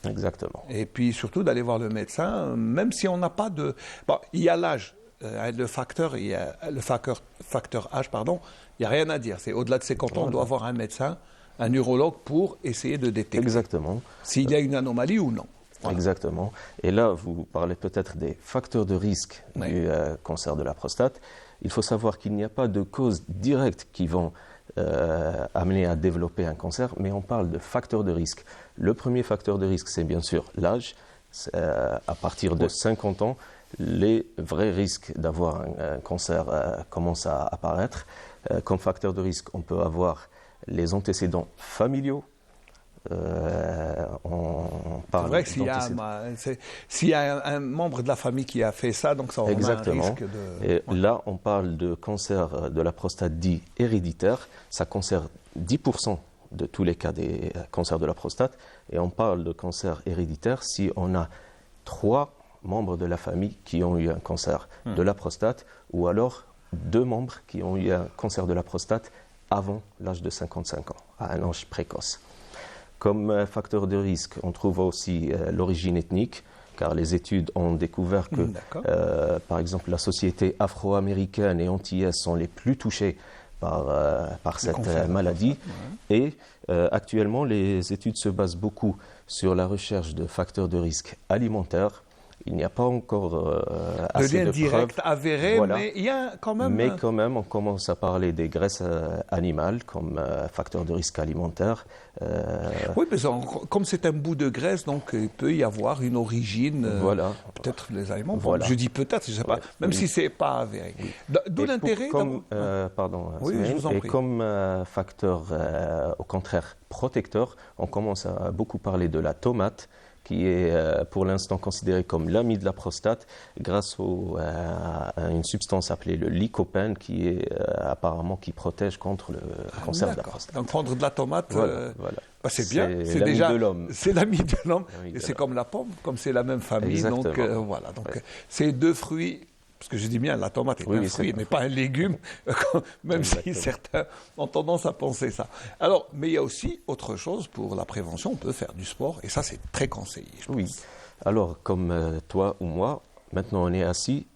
Exactement. Et puis surtout d'aller voir le médecin, même si on n'a pas de... Bon, il y a l'âge, le facteur âge, pardon, il n'y a rien à dire. C'est au-delà de 50 ans, on doit avoir un médecin, un neurologue pour essayer de détecter. Exactement. S'il y a une anomalie ou non. Voilà. Exactement. Et là, vous parlez peut-être des facteurs de risque du cancer de la prostate. Il faut savoir qu'il n'y a pas de causes directes qui vont amener à développer un cancer, mais on parle de facteurs de risque. Le premier facteur de risque, c'est bien sûr l'âge. À partir de 50 ans, les vrais risques d'avoir un cancer commencent à apparaître. Comme facteur de risque, on peut avoir les antécédents familiaux. C'est vrai que s'il y a un membre de la famille qui a fait ça, donc ça aura un risque de... Et là, on parle de cancer de la prostate dit héréditaire. Ça concerne 10% de tous les cas des cancers de la prostate. Et on parle de cancer héréditaire si on a 3 membres de la famille qui ont eu un cancer de la prostate, ou alors 2 membres qui ont eu un cancer de la prostate avant l'âge de 55 ans, à un âge précoce. Comme facteur de risque, on trouve aussi l'origine ethnique, car les études ont découvert que, par exemple, la société afro-américaine et antillaise sont les plus touchées par cette maladie. Et actuellement, les études se basent beaucoup sur la recherche de facteurs de risque alimentaires. Il n'y a pas encore assez de direct preuves. avéré, mais il y a quand même... Mais quand même, on commence à parler des graisses animales comme facteur de risque alimentaire. Oui, mais comme c'est un bout de graisse, donc il peut y avoir une origine, peut-être les aliments. Voilà. Je dis peut-être, je ne sais pas, même si ce n'est pas avéré. D'où l'intérêt... Comme facteur, au contraire, protecteur, on commence à beaucoup parler de la tomate, qui est pour l'instant considéré comme l'ami de la prostate grâce à une substance appelée le lycopène qui est apparemment qui protège contre le cancer de la prostate. Donc prendre de la tomate, c'est bien. C'est l'ami de l'homme. C'est l'ami de l'homme. Et c'est comme la pomme, comme c'est la même famille. Exactement. Donc voilà. Donc ces 2 fruits. Parce que je dis bien, la tomate est un fruit, mais pas un légume, même si certains ont tendance à penser ça. Alors, mais il y a aussi autre chose pour la prévention, on peut faire du sport, et ça c'est très conseillé. Oui, alors comme toi ou moi, maintenant on est assis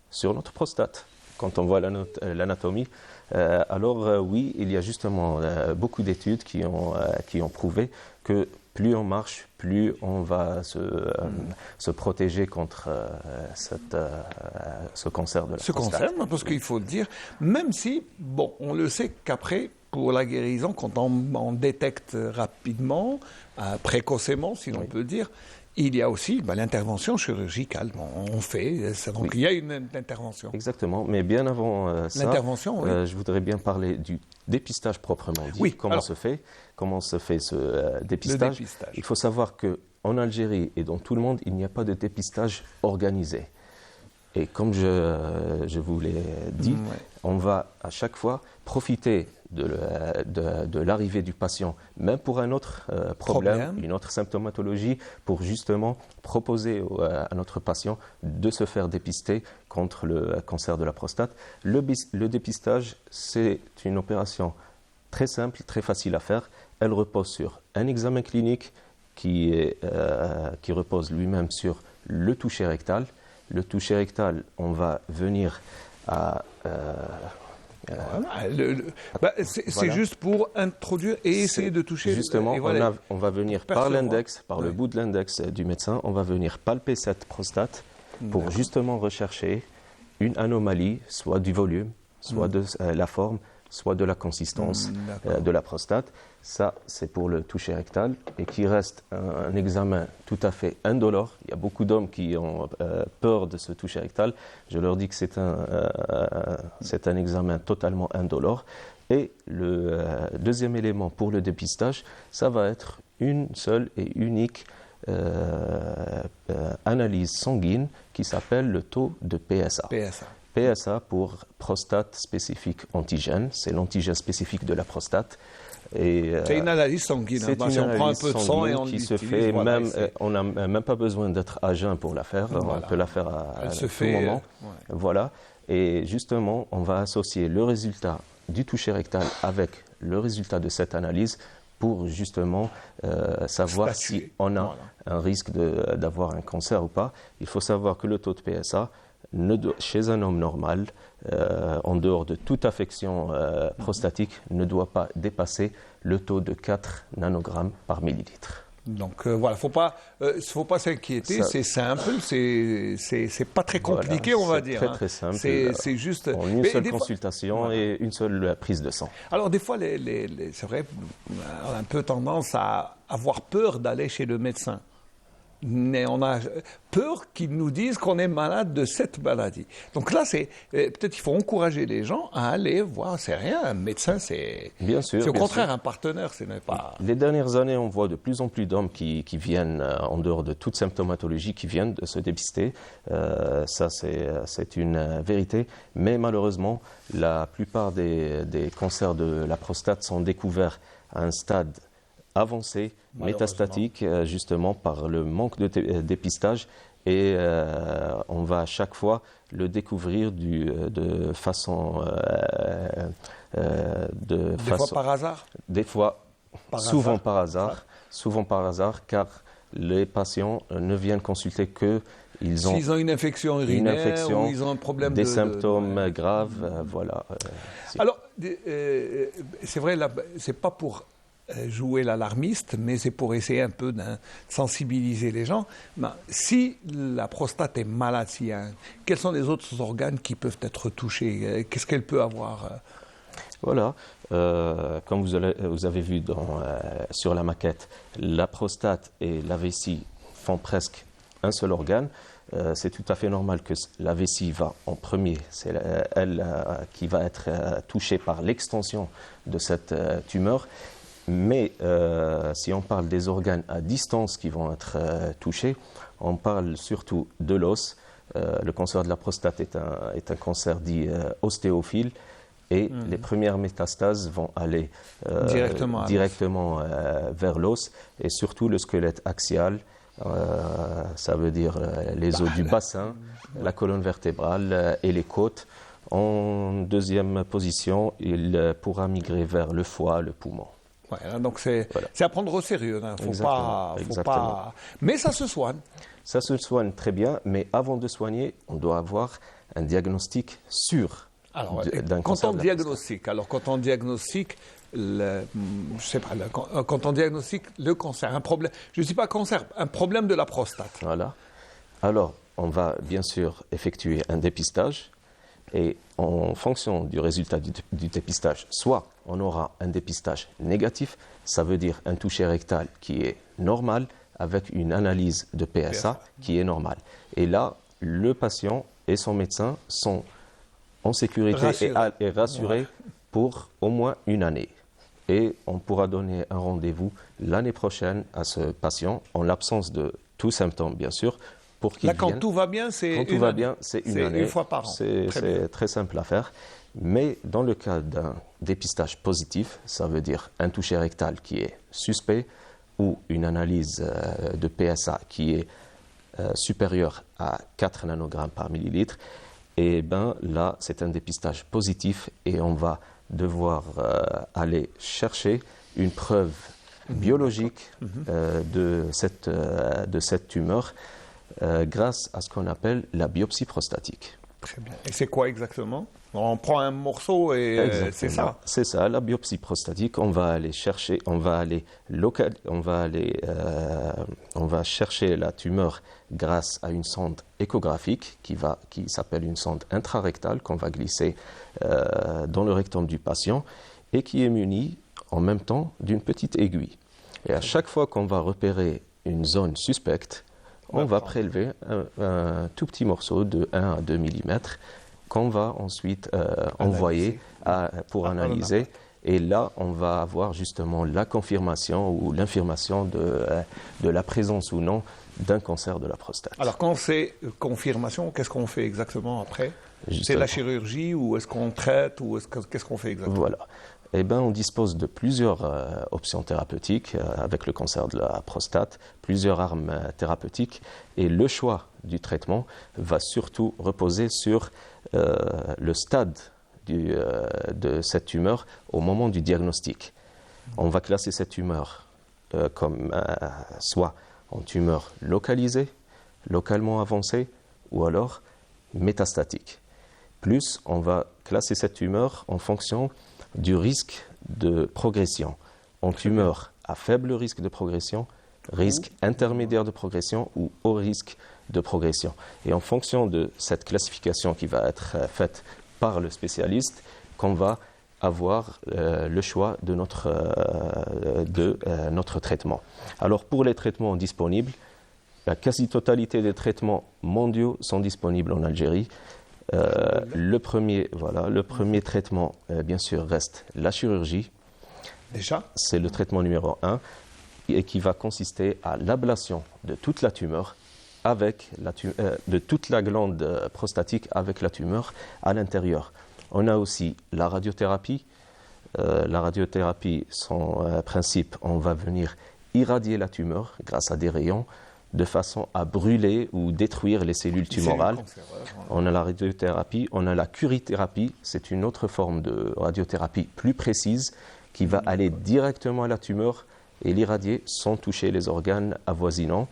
sur notre prostate. Quand on voit l'anatomie, oui, il y a justement beaucoup d'études qui ont prouvé que plus on marche, plus on va se protéger contre ce cancer de la prostate. Ce cancer, parce qu'il faut le dire, même si, bon, on le sait qu'après, pour la guérison, quand on détecte rapidement, précocement, si l'on peut le dire, il y a aussi l'intervention chirurgicale. Bon, on fait, donc il y a une intervention. Exactement, mais bien avant ça, l'intervention, je voudrais bien parler du dépistage proprement dit. Oui, comment se fait ce dépistage? Il faut savoir qu'en Algérie et dans tout le monde, il n'y a pas de dépistage organisé. Et comme je vous l'ai dit, on va à chaque fois profiter de l'arrivée du patient, même pour un autre problème, une autre symptomatologie, pour justement proposer à notre patient de se faire dépister contre le cancer de la prostate. Le dépistage, c'est une opération très simple, très facile à faire. Elle repose sur un examen clinique qui repose lui-même sur le toucher rectal. Le toucher rectal, on va venir à... c'est juste pour introduire et essayer de toucher. Justement, on va venir par l'index, par le bout de l'index du médecin, on va venir palper cette prostate pour justement rechercher une anomalie, soit du volume, soit de la forme, soit de la consistance de la prostate. Ça, c'est pour le toucher rectal et qui reste un examen tout à fait indolore. Il y a beaucoup d'hommes qui ont peur de ce toucher rectal. Je leur dis que c'est un examen totalement indolore. Et le deuxième élément pour le dépistage, ça va être une seule et unique analyse sanguine qui s'appelle le taux de PSA. PSA pour prostate spécifique antigène, c'est l'antigène spécifique de la prostate. C'est une analyse sanguine. C'est une si on prend un peu de sang et on qui se fait on n'a même pas besoin d'être à jeun pour la faire. Voilà. On peut la faire à tout moment. Voilà. Et justement, on va associer le résultat du toucher rectal avec le résultat de cette analyse pour justement savoir si on a un risque d'avoir un cancer ou pas. Il faut savoir que le taux de PSA, chez un homme normal, en dehors de toute affection prostatique, ne doit pas dépasser le taux de 4 nanogrammes par millilitre. Donc voilà, faut pas s'inquiéter, c'est simple, c'est pas très compliqué, on va dire. C'est très simple. C'est juste une seule consultation et une seule prise de sang. Alors des fois, c'est vrai, on a un peu tendance à avoir peur d'aller chez le médecin. Mais on a peur qu'ils nous disent qu'on est malade de cette maladie. Donc là, peut-être qu'il faut encourager les gens à aller voir. C'est rien, un médecin, c'est au contraire un partenaire. Ce n'est pas. Les dernières années, on voit de plus en plus d'hommes qui viennent, en dehors de toute symptomatologie, qui viennent de se dépister. Ça, c'est une vérité. Mais malheureusement, la plupart des cancers de la prostate sont découverts à un stade avancé, métastatique, justement par le manque de dépistage, et on va à chaque fois le découvrir de façon... fois par hasard. Des fois, souvent par hasard, car les patients ne viennent consulter que s'ils ont une infection urinaire ou ils ont un problème des symptômes graves, voilà. Alors, c'est vrai, là, c'est pas pour jouer l'alarmiste, mais c'est pour essayer un peu de sensibiliser les gens. Mais si la prostate est malade, quels sont les autres organes qui peuvent être touchés? Qu'est-ce qu'elle peut avoir? Voilà, comme vous avez vu sur la maquette, la prostate et la vessie font presque un seul organe. C'est tout à fait normal que la vessie va en premier. C'est elle qui va être touchée par l'extension de cette tumeur. Mais si on parle des organes à distance qui vont être touchés, on parle surtout de l'os. Le cancer de la prostate est un cancer dit ostéophile, et les premières métastases vont aller directement vers l'os, et surtout le squelette axial. Ça veut dire les os du bassin, la colonne vertébrale et les côtes. En deuxième position, il pourra migrer vers le foie, le poumon. Ouais, donc c'est à prendre au sérieux. Faut pas... Mais ça se soigne. Ça se soigne très bien, mais avant de soigner, on doit avoir un diagnostic sûr d'un cancer de la prostate. Quand on diagnostique, quand on diagnostique le cancer, un problème, je ne dis pas cancer, un problème de la prostate. Voilà. Alors, on va bien sûr effectuer un dépistage. Et en fonction du résultat du dépistage, soit on aura un dépistage négatif, ça veut dire un toucher rectal qui est normal, avec une analyse de PSA qui est normale. Et là, le patient et son médecin sont en sécurité et rassurés pour au moins une année. Et on pourra donner un rendez-vous l'année prochaine à ce patient, en l'absence de tout symptôme, bien sûr. Quand tout va bien, c'est une année. Une fois par an. C'est très simple à faire. Mais dans le cas d'un dépistage positif, ça veut dire un toucher rectal qui est suspect ou une analyse de PSA qui est supérieure à 4 nanogrammes par millilitre, et là, c'est un dépistage positif et on va devoir aller chercher une preuve biologique de cette tumeur grâce à ce qu'on appelle la biopsie prostatique. Très bien. Et c'est quoi exactement? On prend un morceau et c'est ça? C'est ça, la biopsie prostatique. On va aller chercher, on va chercher la tumeur grâce à une sonde échographique qui s'appelle une sonde intrarectale qu'on va glisser dans le rectum du patient et qui est munie en même temps d'une petite aiguille. Et à chaque fois qu'on va repérer une zone suspecte, on va prélever un tout petit morceau de 1 à 2 mm qu'on va ensuite envoyer pour analyser. Et là, on va avoir justement la confirmation ou l'infirmation de la présence ou non d'un cancer de la prostate. Alors, quand c'est confirmation, qu'est-ce qu'on fait exactement après? C'est la chirurgie ou est-ce qu'on traite ou qu'est-ce qu'on fait exactement? Voilà. Eh bien, on dispose de plusieurs options thérapeutiques avec le cancer de la prostate, plusieurs armes thérapeutiques, et le choix du traitement va surtout reposer sur le stade de cette tumeur au moment du diagnostic. On va classer cette tumeur comme soit en tumeur localisée, localement avancée, ou alors métastatique. Plus, on va classer cette tumeur en fonction du risque de progression. En tumeur à faible risque de progression, risque intermédiaire de progression ou haut risque de progression. Et en fonction de cette classification qui va être faite par le spécialiste, qu'on va avoir le choix de notre traitement. Alors pour les traitements disponibles, la quasi-totalité des traitements mondiaux sont disponibles en Algérie. Le premier traitement, bien sûr, reste la chirurgie. Déjà, c'est le traitement numéro 1 et qui va consister à l'ablation de toute la tumeur de toute la glande prostatique avec la tumeur à l'intérieur. On a aussi la radiothérapie. La radiothérapie, son principe, on va venir irradier la tumeur grâce à des rayons de façon à brûler ou détruire les cellules tumorales. On a la radiothérapie, on a la curithérapie, c'est une autre forme de radiothérapie plus précise qui va aller directement à la tumeur et l'irradier sans toucher les organes avoisinants.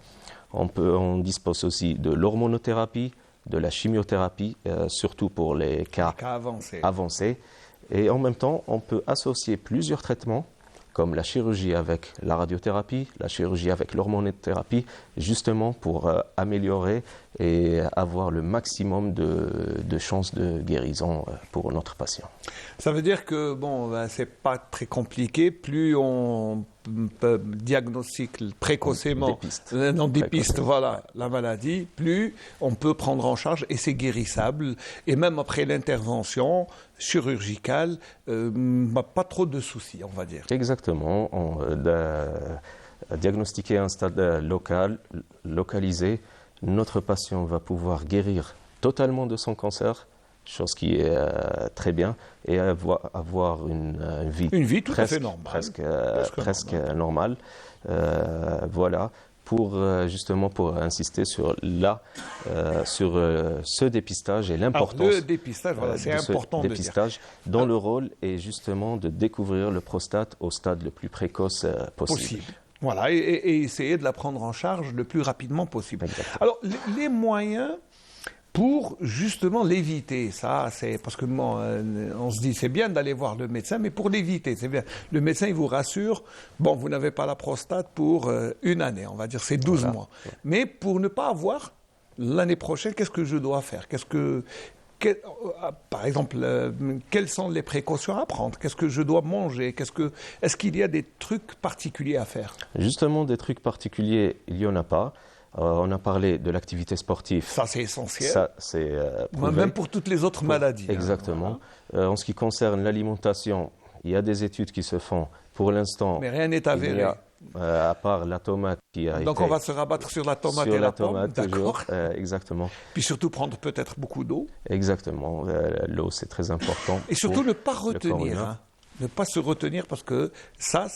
On dispose aussi de l'hormonothérapie, de la chimiothérapie, surtout pour les cas avancés. Et en même temps, on peut associer plusieurs traitements, comme la chirurgie avec la radiothérapie, la chirurgie avec l'hormonothérapie, justement pour améliorer et avoir le maximum de chances de guérison pour notre patient. Ça veut dire que c'est pas très compliqué, plus on diagnostique précocement, dépiste la maladie, plus on peut prendre en charge et c'est guérissable. Et même après l'intervention chirurgicale, pas trop de soucis, on va dire. Exactement. Diagnostiquer un stade localisé, notre patient va pouvoir guérir totalement de son cancer, chose qui est très bien, et avoir une vie tout à fait normale. Presque normale. Voilà, justement pour insister sur ce dépistage et l'importance. Alors, le dépistage, c'est important de dire. Dont le rôle est justement de découvrir le prostate au stade le plus précoce possible. Voilà, et essayer de la prendre en charge le plus rapidement possible. Exactement. Alors, les moyens pour justement l'éviter, ça, c'est parce que on se dit c'est bien d'aller voir le médecin, mais pour l'éviter, c'est bien. Le médecin, il vous rassure, vous n'avez pas la prostate pour une année, on va dire, c'est 12 mois. Mais pour ne pas avoir l'année prochaine, qu'est-ce que je dois faire? Par exemple, quelles sont les précautions à prendre? Qu'est-ce que je dois manger? Est-ce qu'il y a des trucs particuliers à faire? Justement, des trucs particuliers, il n'y en a pas. On a parlé de l'activité sportive. Ça, c'est essentiel. Ça, c'est même pour toutes les autres maladies. Exactement. En ce qui concerne l'alimentation, il y a des études qui se font. Pour l'instant, mais rien n'est avéré. À part la tomate qui a Donc on va se rabattre sur la tomate et la pomme, d'accord. Exactement. Puis surtout prendre peut-être beaucoup d'eau. Exactement. L'eau, c'est très important. Et surtout ne pas retenir. Ne pas se retenir parce que ça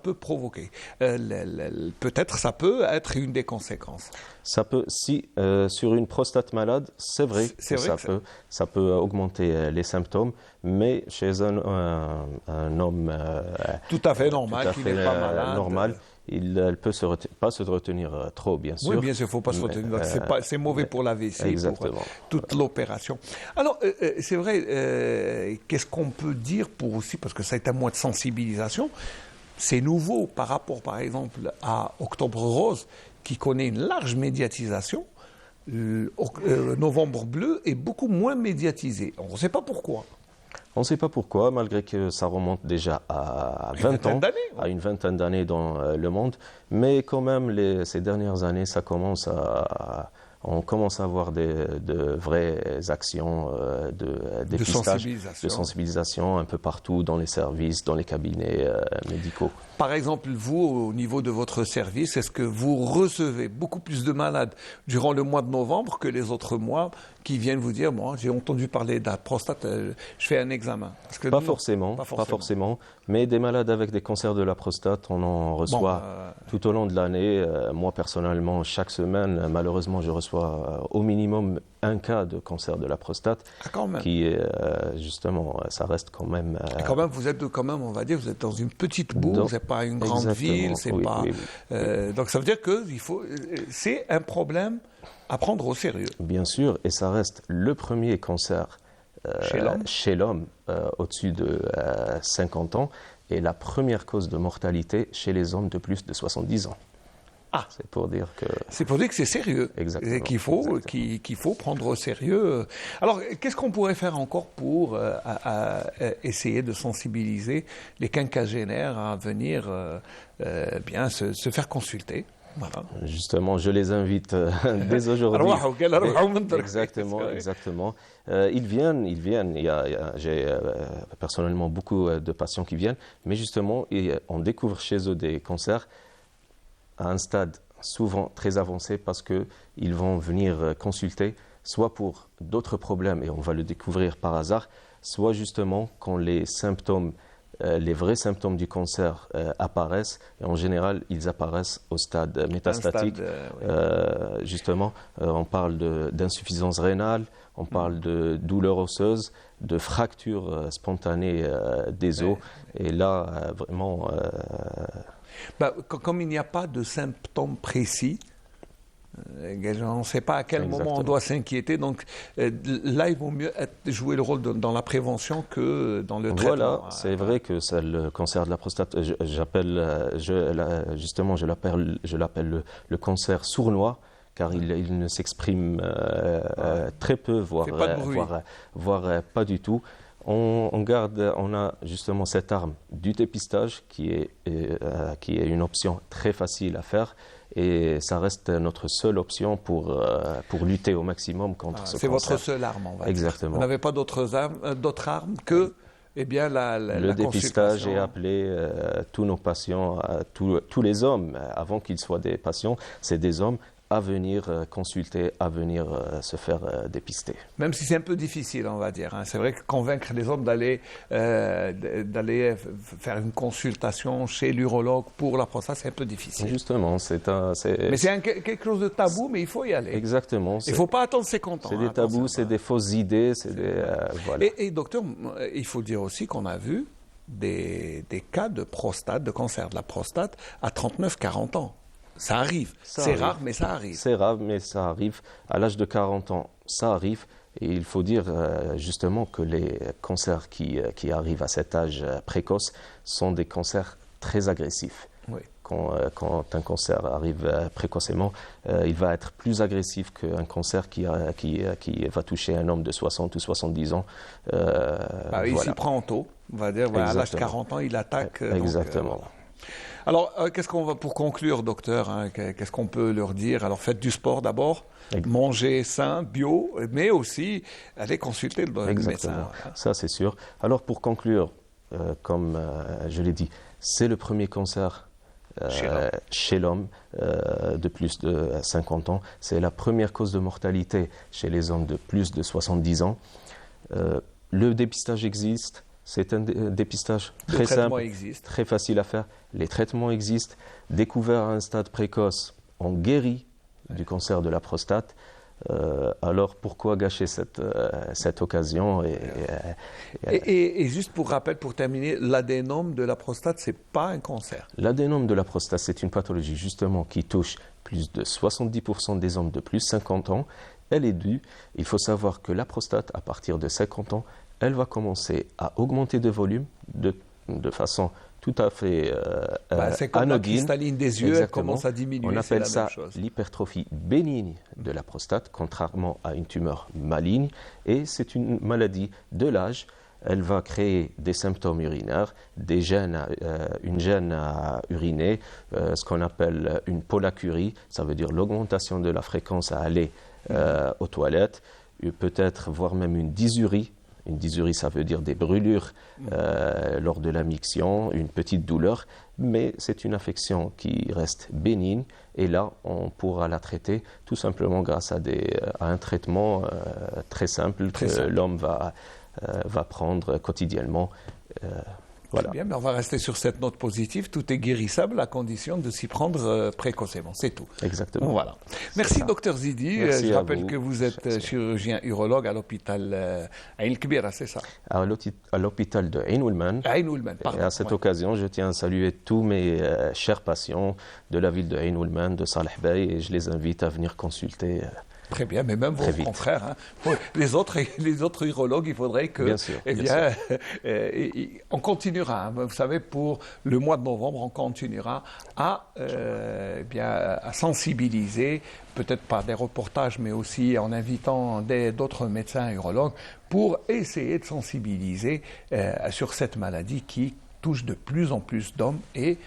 peut provoquer. Peut-être ça peut être une des conséquences. Ça peut, sur une prostate malade, c'est vrai que ça peut augmenter les symptômes, mais chez un homme tout à fait normal, qui n'est pas malade, il ne peut pas se retenir trop, bien sûr. Oui, bien sûr, il ne faut pas se retenir. C'est mauvais pour la vessie, pour toute l'opération. Alors, c'est vrai, qu'est-ce qu'on peut dire aussi, parce que ça est un mois de sensibilisation, c'est nouveau par rapport, par exemple, à Octobre Rose, qui connaît une large médiatisation. Novembre Bleu est beaucoup moins médiatisé. On ne sait pas pourquoi. On ne sait pas pourquoi, malgré que ça remonte déjà à 20 ans, à une vingtaine d'années dans le monde. Mais quand même, ces dernières années, ça commence on commence à avoir de vraies actions de dépistage, de sensibilisation un peu partout dans les services, dans les cabinets médicaux. Par exemple, vous, au niveau de votre service, est-ce que vous recevez beaucoup plus de malades durant le mois de novembre que les autres mois qui viennent vous dire, moi, j'ai entendu parler de la prostate, je fais un examen? Pas forcément, mais des malades avec des cancers de la prostate, on en reçoit tout au long de l'année. Moi, personnellement, chaque semaine, malheureusement, je reçois au minimum un cas de cancer de la prostate, qui est justement, ça reste quand même... Quand même, vous êtes on va dire, vous êtes dans une petite bourg, c'est pas une grande ville, c'est pas... Donc ça veut dire que c'est un problème à prendre au sérieux. Bien sûr, et ça reste le premier cancer chez l'homme au-dessus de 50 ans et la première cause de mortalité chez les hommes de plus de 70 ans. C'est pour dire que c'est sérieux. Exactement. Et qu'il faut prendre au sérieux. Alors, qu'est-ce qu'on pourrait faire encore pour essayer de sensibiliser les quinquagénaires à venir bien se faire consulter? Voilà. Justement, je les invite dès aujourd'hui. Exactement. Ils viennent. J'ai personnellement beaucoup de patients qui viennent, mais justement, on découvre chez eux des cancers à un stade souvent très avancé parce qu'ils vont venir consulter, soit pour d'autres problèmes, et on va le découvrir par hasard, soit justement quand les vrais symptômes du cancer apparaissent, et en général, ils apparaissent au stade métastatique. Justement, on parle d'insuffisance rénale, on parle de douleurs osseuses, de fractures spontanées des os, et là, vraiment... comme il n'y a pas de symptômes précis, on ne sait pas à quel moment on doit s'inquiéter. Donc là, il vaut mieux jouer le rôle dans la prévention que dans le traitement. Voilà, c'est vrai que c'est le cancer de la prostate. Je l'appelle le cancer sournois, car il ne s'exprime très peu, voire pas du tout. On a justement cette arme du dépistage qui est une option très facile à faire, et ça reste notre seule option pour lutter au maximum contre ce cancer. C'est votre seule arme, on va dire. Exactement. Vous n'avez pas d'autres armes que le dépistage, et appeler tous nos patients, tous les hommes, avant qu'ils soient des patients, c'est des hommes, à venir consulter, à venir se faire dépister. Même si c'est un peu difficile, on va dire. C'est vrai que convaincre les hommes d'aller faire une consultation chez l'urologue pour la prostate, c'est un peu difficile. Justement, mais c'est quelque chose de tabou, mais il faut y aller. Exactement. Il ne faut pas attendre 50 ans. C'est des tabous, c'est des fausses idées, voilà. Et docteur, il faut dire aussi qu'on a vu des cas de cancer de la prostate à 39-40 ans. Ça arrive. C'est rare, mais ça arrive. C'est rare, mais ça arrive. À l'âge de 40 ans, ça arrive. Et il faut dire justement que les cancers qui arrivent à cet âge précoce sont des cancers très agressifs. Oui. Quand un cancer arrive précocement, il va être plus agressif qu'un cancer qui va toucher un homme de 60 ou 70 ans. Il s'y prend tôt, on va dire. À l'âge de 40 ans, il attaque. Exactement. Alors, pour conclure, docteur, qu'est-ce qu'on peut leur dire? Alors, faites du sport d'abord, mangez sain, bio, mais aussi allez consulter le médecin. Ça, c'est sûr. Alors, pour conclure, comme je l'ai dit, c'est le premier cancer chez l'homme de plus de 50 ans. C'est la première cause de mortalité chez les hommes de plus de 70 ans. Le dépistage existe. C'est un dépistage très simple, très facile à faire. Les traitements existent. Découvert à un stade précoce, on guérit du cancer de la prostate. Alors pourquoi gâcher cette occasion et juste pour rappel, pour terminer, l'adénome de la prostate, ce n'est pas un cancer. L'adénome de la prostate, c'est une pathologie justement qui touche plus de 70% des hommes de plus de 50 ans. Elle est due. Il faut savoir que la prostate, à partir de 50 ans, elle va commencer à augmenter de volume de façon tout à fait c'est comme anodine. La cristalline des yeux, elle commence à diminuer. On appelle ça l'hypertrophie bénigne de la prostate, contrairement à une tumeur maligne. Et c'est une maladie de l'âge. elle va créer des symptômes urinaires, une gêne à uriner, ce qu'on appelle une polacurie, ça veut dire l'augmentation de la fréquence à aller aux toilettes, peut-être voire même une dysurie. Une dysurie, ça veut dire des brûlures lors de la miction, une petite douleur, mais c'est une affection qui reste bénigne et là, on pourra la traiter tout simplement grâce à un traitement très simple que l'homme va prendre quotidiennement. Voilà. Bien, mais on va rester sur cette note positive. Tout est guérissable à condition de s'y prendre précocement. C'est tout. Exactement. Voilà. Merci, docteur Zidi. Merci je rappelle vous. Que vous êtes chirurgien urologue à l'hôpital Ain Kbira, c'est ça? À l'hôpital de Ain Oulman. Et à cette occasion, je tiens à saluer tous mes chers patients de la ville de Ain Oulman, de Saleh Bey, et je les invite à venir consulter. Très bien, mais même vos confrères, hein. Les autres urologues, il faudrait que, bien sûr, on continuera. Hein. Vous savez, pour le mois de novembre, on continuera à sensibiliser, peut-être par des reportages, mais aussi en invitant d'autres médecins urologues pour essayer de sensibiliser sur cette maladie qui touche de plus en plus d'hommes. Et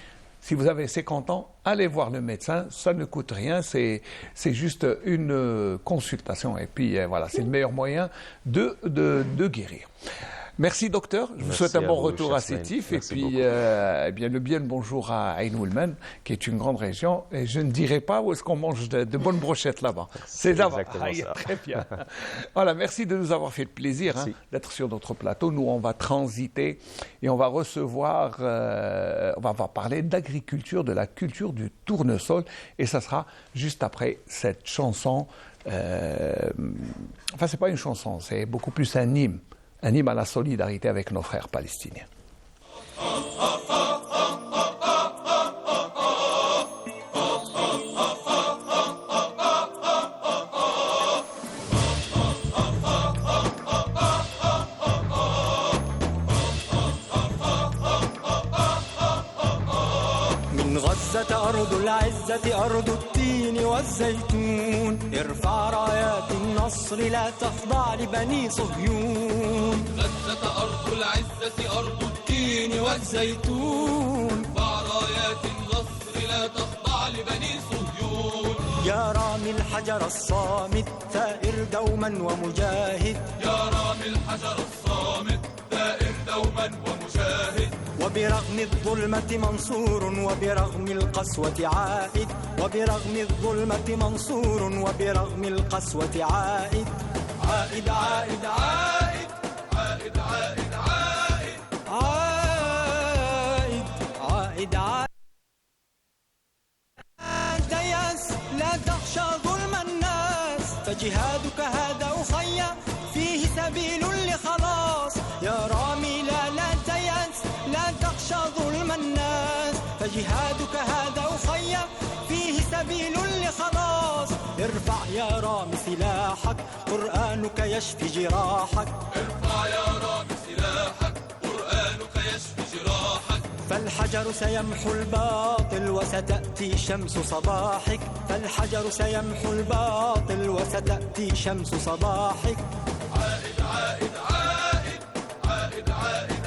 si vous avez 50 ans, allez voir le médecin, ça ne coûte rien, c'est juste une consultation. Et puis voilà, c'est le meilleur moyen de guérir. Merci docteur, je vous souhaite un bon retour à Sétif. Et puis le bonjour à Ain Oulman, qui est une grande région. Et je ne dirai pas où est-ce qu'on mange de bonnes brochettes là-bas. C'est là-bas. Très bien. Voilà, merci de nous avoir fait le plaisir d'être sur notre plateau. Nous, on va transiter et on va recevoir, on va parler d'agriculture, de la culture du tournesol. Et ça sera juste après cette chanson. Enfin, c'est pas une chanson, c'est beaucoup plus un hymne à la solidarité avec nos frères palestiniens. من غزة أرض العزة أرض التين والزيتون ارفع رايات النصر لا تخضع لبني صهيون غزة أرض العزة أرض التين والزيتون ارفع رايات النصر لا تخضع لبني صهيون يا رامي الحجر الصامت ثائر دوما ومجاهد يا رامي الحجر الصامت ثائر دوما ومجاهد وبرغم الظلمة منصور وبرغم القسوة عائد وبرغم الظلمة منصور وبرغم القسوة عائد عائد عائد عائد عائد عائد عائد عائد عائد تيأس لا تخشى ظلم الناس فجهادك هذا أخي فيه سبيل لخلاص يا رامي لا تيأس لا تخشى ظلم الناس فجهادك هذا أخي فيه سبيل لخلاص ارفع يا رامي سلاحك قرآنك يشفي جراحك ارفع يا رامي سلاحك قرآنك يشفي جراحك فالحجر سيمحو الباطل وستأتي شمس صباحك فالحجر سيمحو الباطل وستأتي شمس صباحك عائد عائد عائد عائد عائد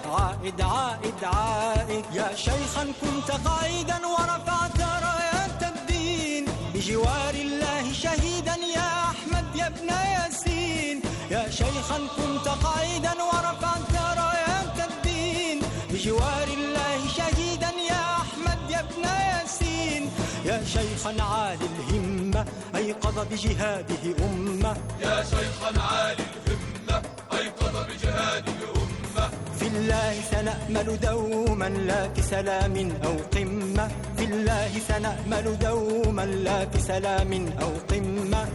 عائد عائد عائد يا شيخا كنت قائدا ورفعت رايات الدين بجوار الله شهيدا يا أحمد يا ابن ياسين يا شيخا كنت قائدا ورفعت رايات الدين بجوار الله شهيدا يا أحمد يا ابن ياسين يا شيخا عالي الهمة أيقظ بجهاده أمة يا شيخا عالي الهمة أيقظ بجهاده أمة في الله سنأمل دوما لا في سلام أو قمة في الله سنأمل دوما لا في سلام أو قمة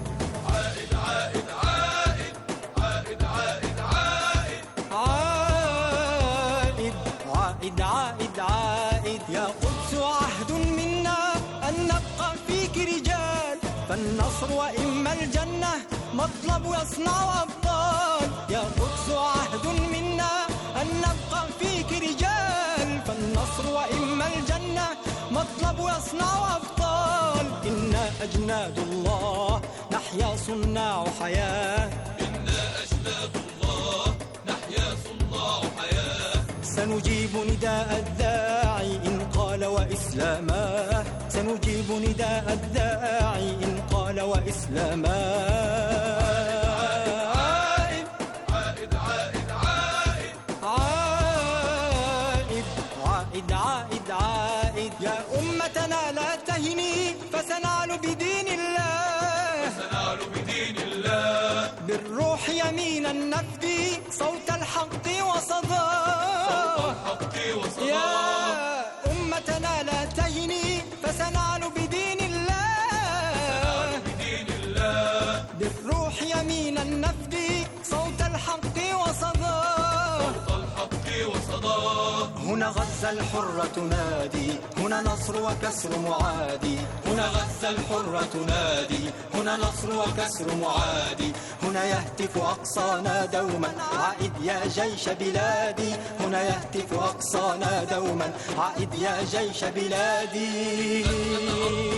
عائد عائد عائد عائد عائد عائد عائد عائد عائد يا قدس عهد منا أن نبقى فيك رجال فالنصر وإما الجنة مطلب يصنع أبطال يا قدس عهد منا أن نبقى فيك رجال فالنصر وإما الجنة مطلب يصنع أبطال إنا أجناد الله نحيا صناع حياة سنجيب نداء الداعي إن قال وإسلاما سنجيب نداء الداعي إن قال وإسلاما عائد عائد عائد عائد عائد عائد عائد يا أمتنا لا تهني فسنعلو بدين الله فسنعلو بدين الله بالروح يمينا نفدي صوت الحق وصدى يا أمتنا لا تهني فسنعلو بدين الله بالروح يمينا نفدي صوت الحق وصدى هنا غزة الحرة تنادي هنا نصر وكسر معادي هنا غزة الحرة تنادي هنا نصر وكسر معادي هنا يهتف أقصانا دوما عائد يا جيش بلادي هنا يهتف أقصانا دوما عائد يا جيش بلادي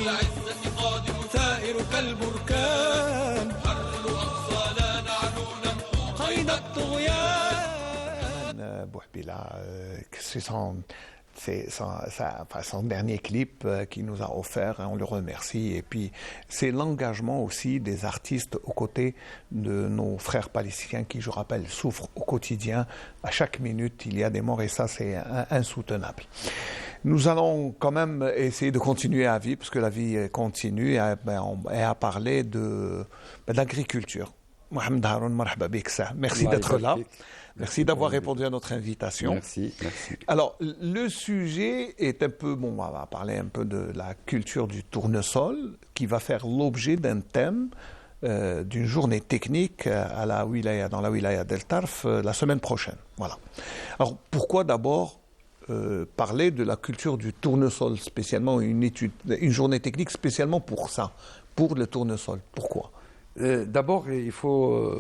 العزة قادم ثائر كالبركان حرر الأقصى لا نعلو نمحو قيد الطغيان. Bouhbila, c'est son dernier clip qu'il nous a offert, on le remercie. Et puis c'est l'engagement aussi des artistes aux côtés de nos frères palestiniens qui, je rappelle, souffrent au quotidien. À chaque minute, il y a des morts et ça, c'est insoutenable. Nous allons quand même essayer de continuer à vivre, parce que la vie continue, et à parler d'agriculture. Mohamed Haroun, marhaba bik, merci d'être là. Merci d'avoir répondu à notre invitation. Merci, merci. Alors, le sujet est un peu, on va parler un peu de la culture du tournesol, qui va faire l'objet d'un thème, d'une journée technique dans la wilaya d'El Tarf la semaine prochaine. Voilà. Alors, pourquoi d'abord parler de la culture du tournesol, spécialement une journée technique spécialement pour ça, pour le tournesol? Pourquoi? D'abord, il faut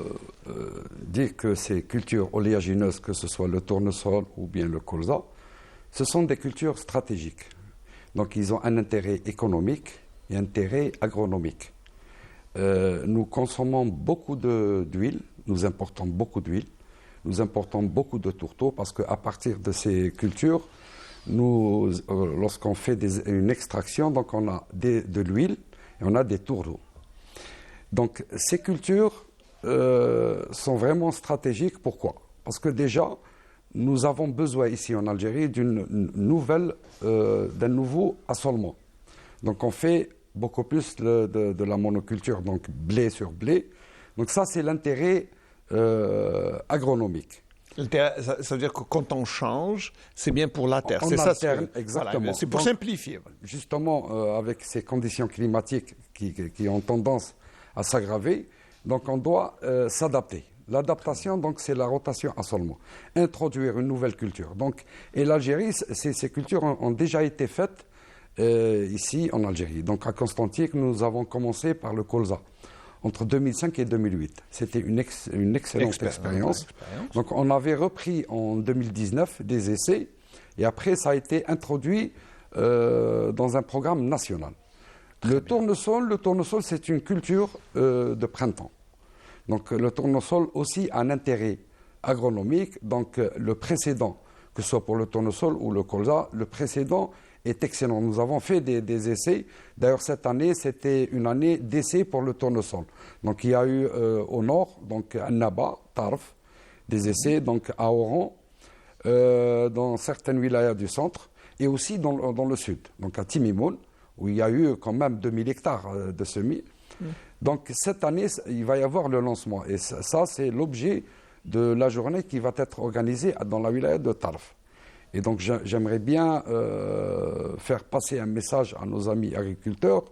dire que ces cultures oléagineuses, que ce soit le tournesol ou bien le colza, ce sont des cultures stratégiques. Donc, ils ont un intérêt économique et un intérêt agronomique. Nous consommons beaucoup d'huile, nous importons beaucoup d'huile, nous importons beaucoup de tourteaux parce qu'à partir de ces cultures, lorsqu'on fait une extraction, donc on a de l'huile et on a des tourteaux. Donc ces cultures sont vraiment stratégiques. Pourquoi? Parce que déjà, nous avons besoin ici en Algérie d'un nouveau assolement. Donc on fait beaucoup plus de la monoculture, donc blé sur blé. Donc ça, c'est l'intérêt agronomique. Ça veut dire que quand on change, c'est bien pour la terre. C'est ça, exactement. Voilà, c'est pour simplifier. Justement, avec ces conditions climatiques qui ont tendance à s'aggraver, donc on doit s'adapter. L'adaptation, donc, c'est la rotation assolement. Introduire une nouvelle culture. Donc, et l'Algérie, ces cultures ont déjà été faites ici en Algérie. Donc, à Constantine, nous avons commencé par le colza entre 2005 et 2008. C'était une excellente expérience. Donc, on avait repris en 2019 des essais et après, ça a été introduit dans un programme national. Le tournesol, c'est une culture de printemps. Donc le tournesol aussi a un intérêt agronomique. Donc le précédent, que ce soit pour le tournesol ou le colza, le précédent est excellent. Nous avons fait des essais. D'ailleurs, cette année, c'était une année d'essai pour le tournesol. Donc il y a eu au nord, donc à Naba, Tarf, des essais, donc à Oran, dans certaines wilayas du centre, et aussi dans le sud, donc à Timimoun, où il y a eu quand même 2000 hectares de semis. Donc cette année, il va y avoir le lancement. Et ça c'est l'objet de la journée qui va être organisée dans la wilaya de Tarf. Et donc j'aimerais bien faire passer un message à nos amis agriculteurs.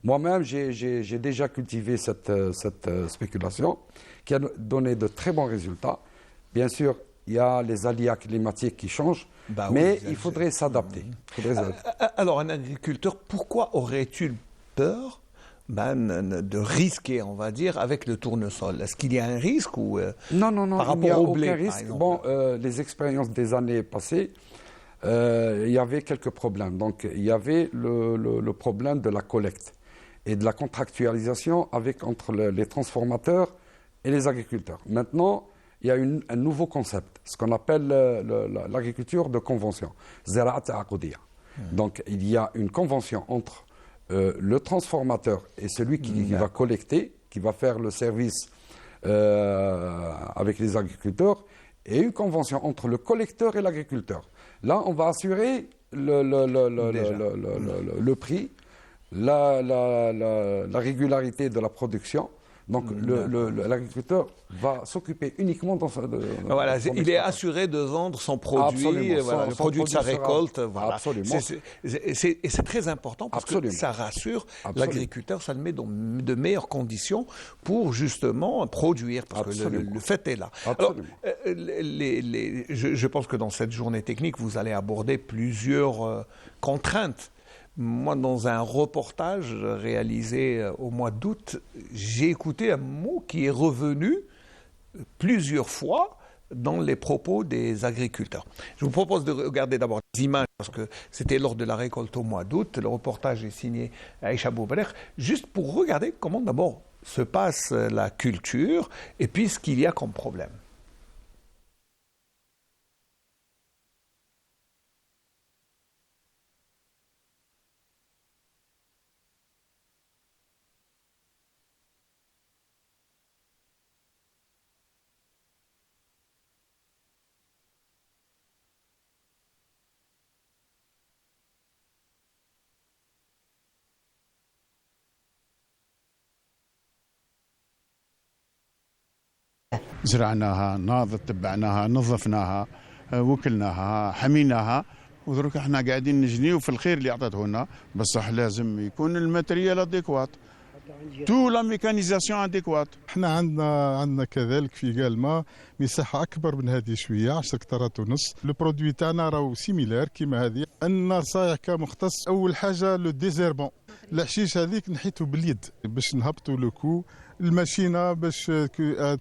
Moi-même, j'ai déjà cultivé cette spéculation qui a donné de très bons résultats. Bien sûr, il y a les aléas climatiques qui changent, mais il faudrait s'adapter. Alors, un agriculteur, pourquoi aurait-il peur de risquer, on va dire, avec le tournesol? Est-ce qu'il y a un risque ou Non, par rapport il n'y a au blé, aucun risque. Bon, les expériences des années passées, il y avait quelques problèmes. Donc, il y avait le problème de la collecte et de la contractualisation entre les transformateurs et les agriculteurs. Maintenant, il y a un nouveau concept, ce qu'on appelle l'agriculture de convention. Ziraat Aqoudiya. Donc il y a une convention entre le transformateur et celui qui va collecter, qui va faire le service avec les agriculteurs, et une convention entre le collecteur et l'agriculteur. Là, on va assurer le prix, la régularité de la production. Donc l'agriculteur va s'occuper uniquement dans voilà, il est assuré de vendre son produit, voilà, le produit de sa récolte. Voilà. Absolument. Et c'est très important parce que ça rassure l'agriculteur, ça le met dans de meilleures conditions pour justement produire, parce que le fait est là. Alors, je pense que dans cette journée technique, vous allez aborder plusieurs contraintes. Moi, dans un reportage réalisé au mois d'août, j'ai écouté un mot qui est revenu plusieurs fois dans les propos des agriculteurs. Je vous propose de regarder d'abord les images, parce que c'était lors de la récolte au mois d'août. Le reportage est signé Aïcha Boubeler, juste pour regarder comment d'abord se passe la culture et puis ce qu'il y a comme problème. زرعناها تبعناها نظفناها وكلناها حميناها ودروك احنا قاعدين نجنيو في الخير اللي عطته لنا بصح لازم يكون الماتريال اديكوات تو لا ميكانيزاسيون اديكوات. احنا عندنا كذلك في قالما مساحه اكبر من هذه شويه 10 كترات ونص. لو برودوي تاعنا راهو سيميلار كيما هذه. النصائح كمختص اول حاجه لو ديزيربون، الحشيش هذيك نحيتو باليد باش نهبطوا لو كو. الماشينه باش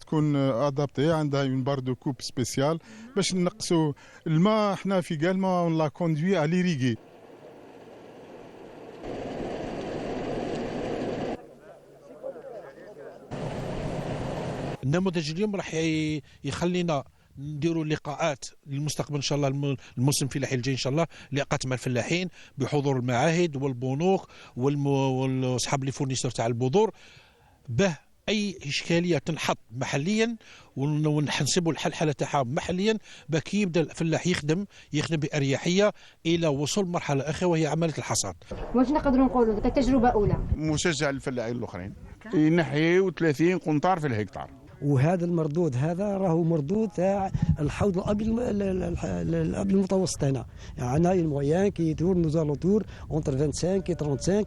تكون ادابتي عندها اون بار دو كوب سبيسيال باش نقصوا الماء. احنا في قالما اون لا كوندوي على ريغي. النموذج اليوم راح يخلينا نديروا لقاءات للمستقبل ان شاء الله، الموسم الفلاحي الجاي ان شاء الله، لقاءات مع الفلاحين بحضور المعاهد والبنوك واصحاب لي فورنيسور تاع البذور، به اي اشكاليه تنحط محليا ونحسبوا الحل تاعها محليا، باش يبدا الفلاح يخدم باريحيه الى وصول مرحله اخرى وهي عمليه الحصاد. واش نقدروا نقولوا كتجربه اولى مشجع للفلاحين الاخرين ينحيوا 30 قنطار في الهكتار. وهذا المردود هذا راهو مردود تاع الحوض الابيض المتوسط هنا، يعني المويان كي يدور نوزالو تور اونتر 25 et 35.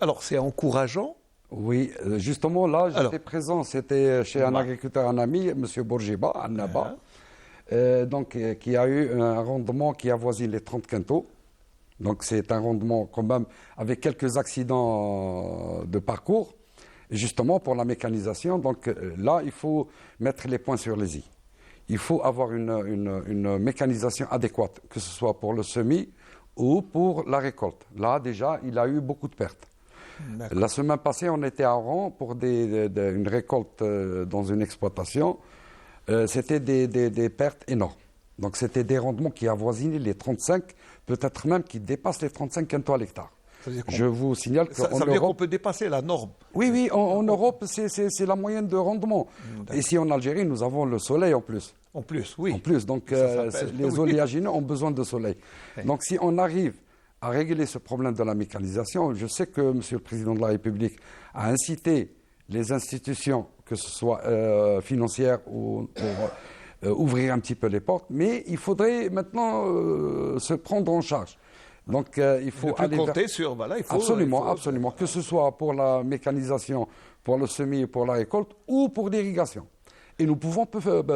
Alors c'est encourageant. Oui, justement là j'étais présent, c'était chez un agriculteur, un ami, M. Bourgiba, à Naba, donc qui a eu un rendement qui avoisine les 30 quintaux. Donc c'est un rendement quand même avec quelques accidents de parcours, justement pour la mécanisation. Donc là il faut mettre les points sur les i. Il faut avoir une mécanisation adéquate, que ce soit pour le semis ou pour la récolte. Là, déjà, il a eu beaucoup de pertes. La semaine passée, on était à Oran pour une récolte dans une exploitation. C'était des pertes énormes. Donc, c'était des rendements qui avoisinaient les 35, peut-être même qui dépassent les 35 quintaux à l'hectare. Je vous signale qu'en Europe... Ça veut dire qu'on peut dépasser la norme. Oui, en Europe, c'est la moyenne de rendement. Ici, en Algérie, nous avons le soleil en plus. En plus, oui. En plus, donc les oléagineux ont besoin de soleil. Oui. Donc si on arrive à régler ce problème de la mécanisation, je sais que M. le Président de la République a incité les institutions, que ce soit financières ou pour ouvrir un petit peu les portes, mais il faudrait maintenant se prendre en charge. Donc il faut aller compter sur... Voilà, il faut, absolument, que ce soit pour la mécanisation, pour le semis, pour la récolte ou pour l'irrigation. Et nous pouvons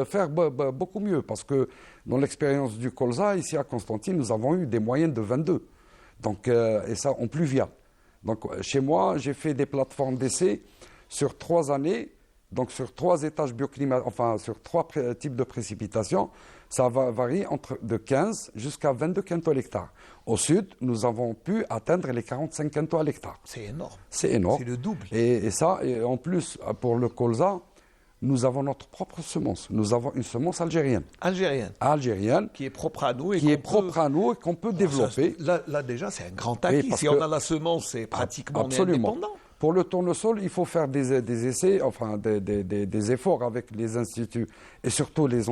faire beaucoup mieux, parce que dans l'expérience du colza, ici à Constantine, nous avons eu des moyennes de 22. Donc, et ça en pluvial. Donc chez moi, j'ai fait des plateformes d'essai sur 3 années, donc sur 3 étages bioclimatiques, enfin sur 3 types de précipitations. Ça varie de 15 jusqu'à 22 quintaux à l'hectare. Au sud, nous avons pu atteindre les 45 quintaux à l'hectare. C'est énorme. C'est énorme. C'est le double. Et en plus, pour le colza, nous avons notre propre semence. Nous avons une semence algérienne. Algérienne. Qui est propre à nous. Et qu'on peut développer. Là, déjà, c'est un grand acquis. Si on a la semence, c'est pratiquement indépendant. Pour le tournesol, il faut faire des essais, enfin des efforts avec les instituts et surtout les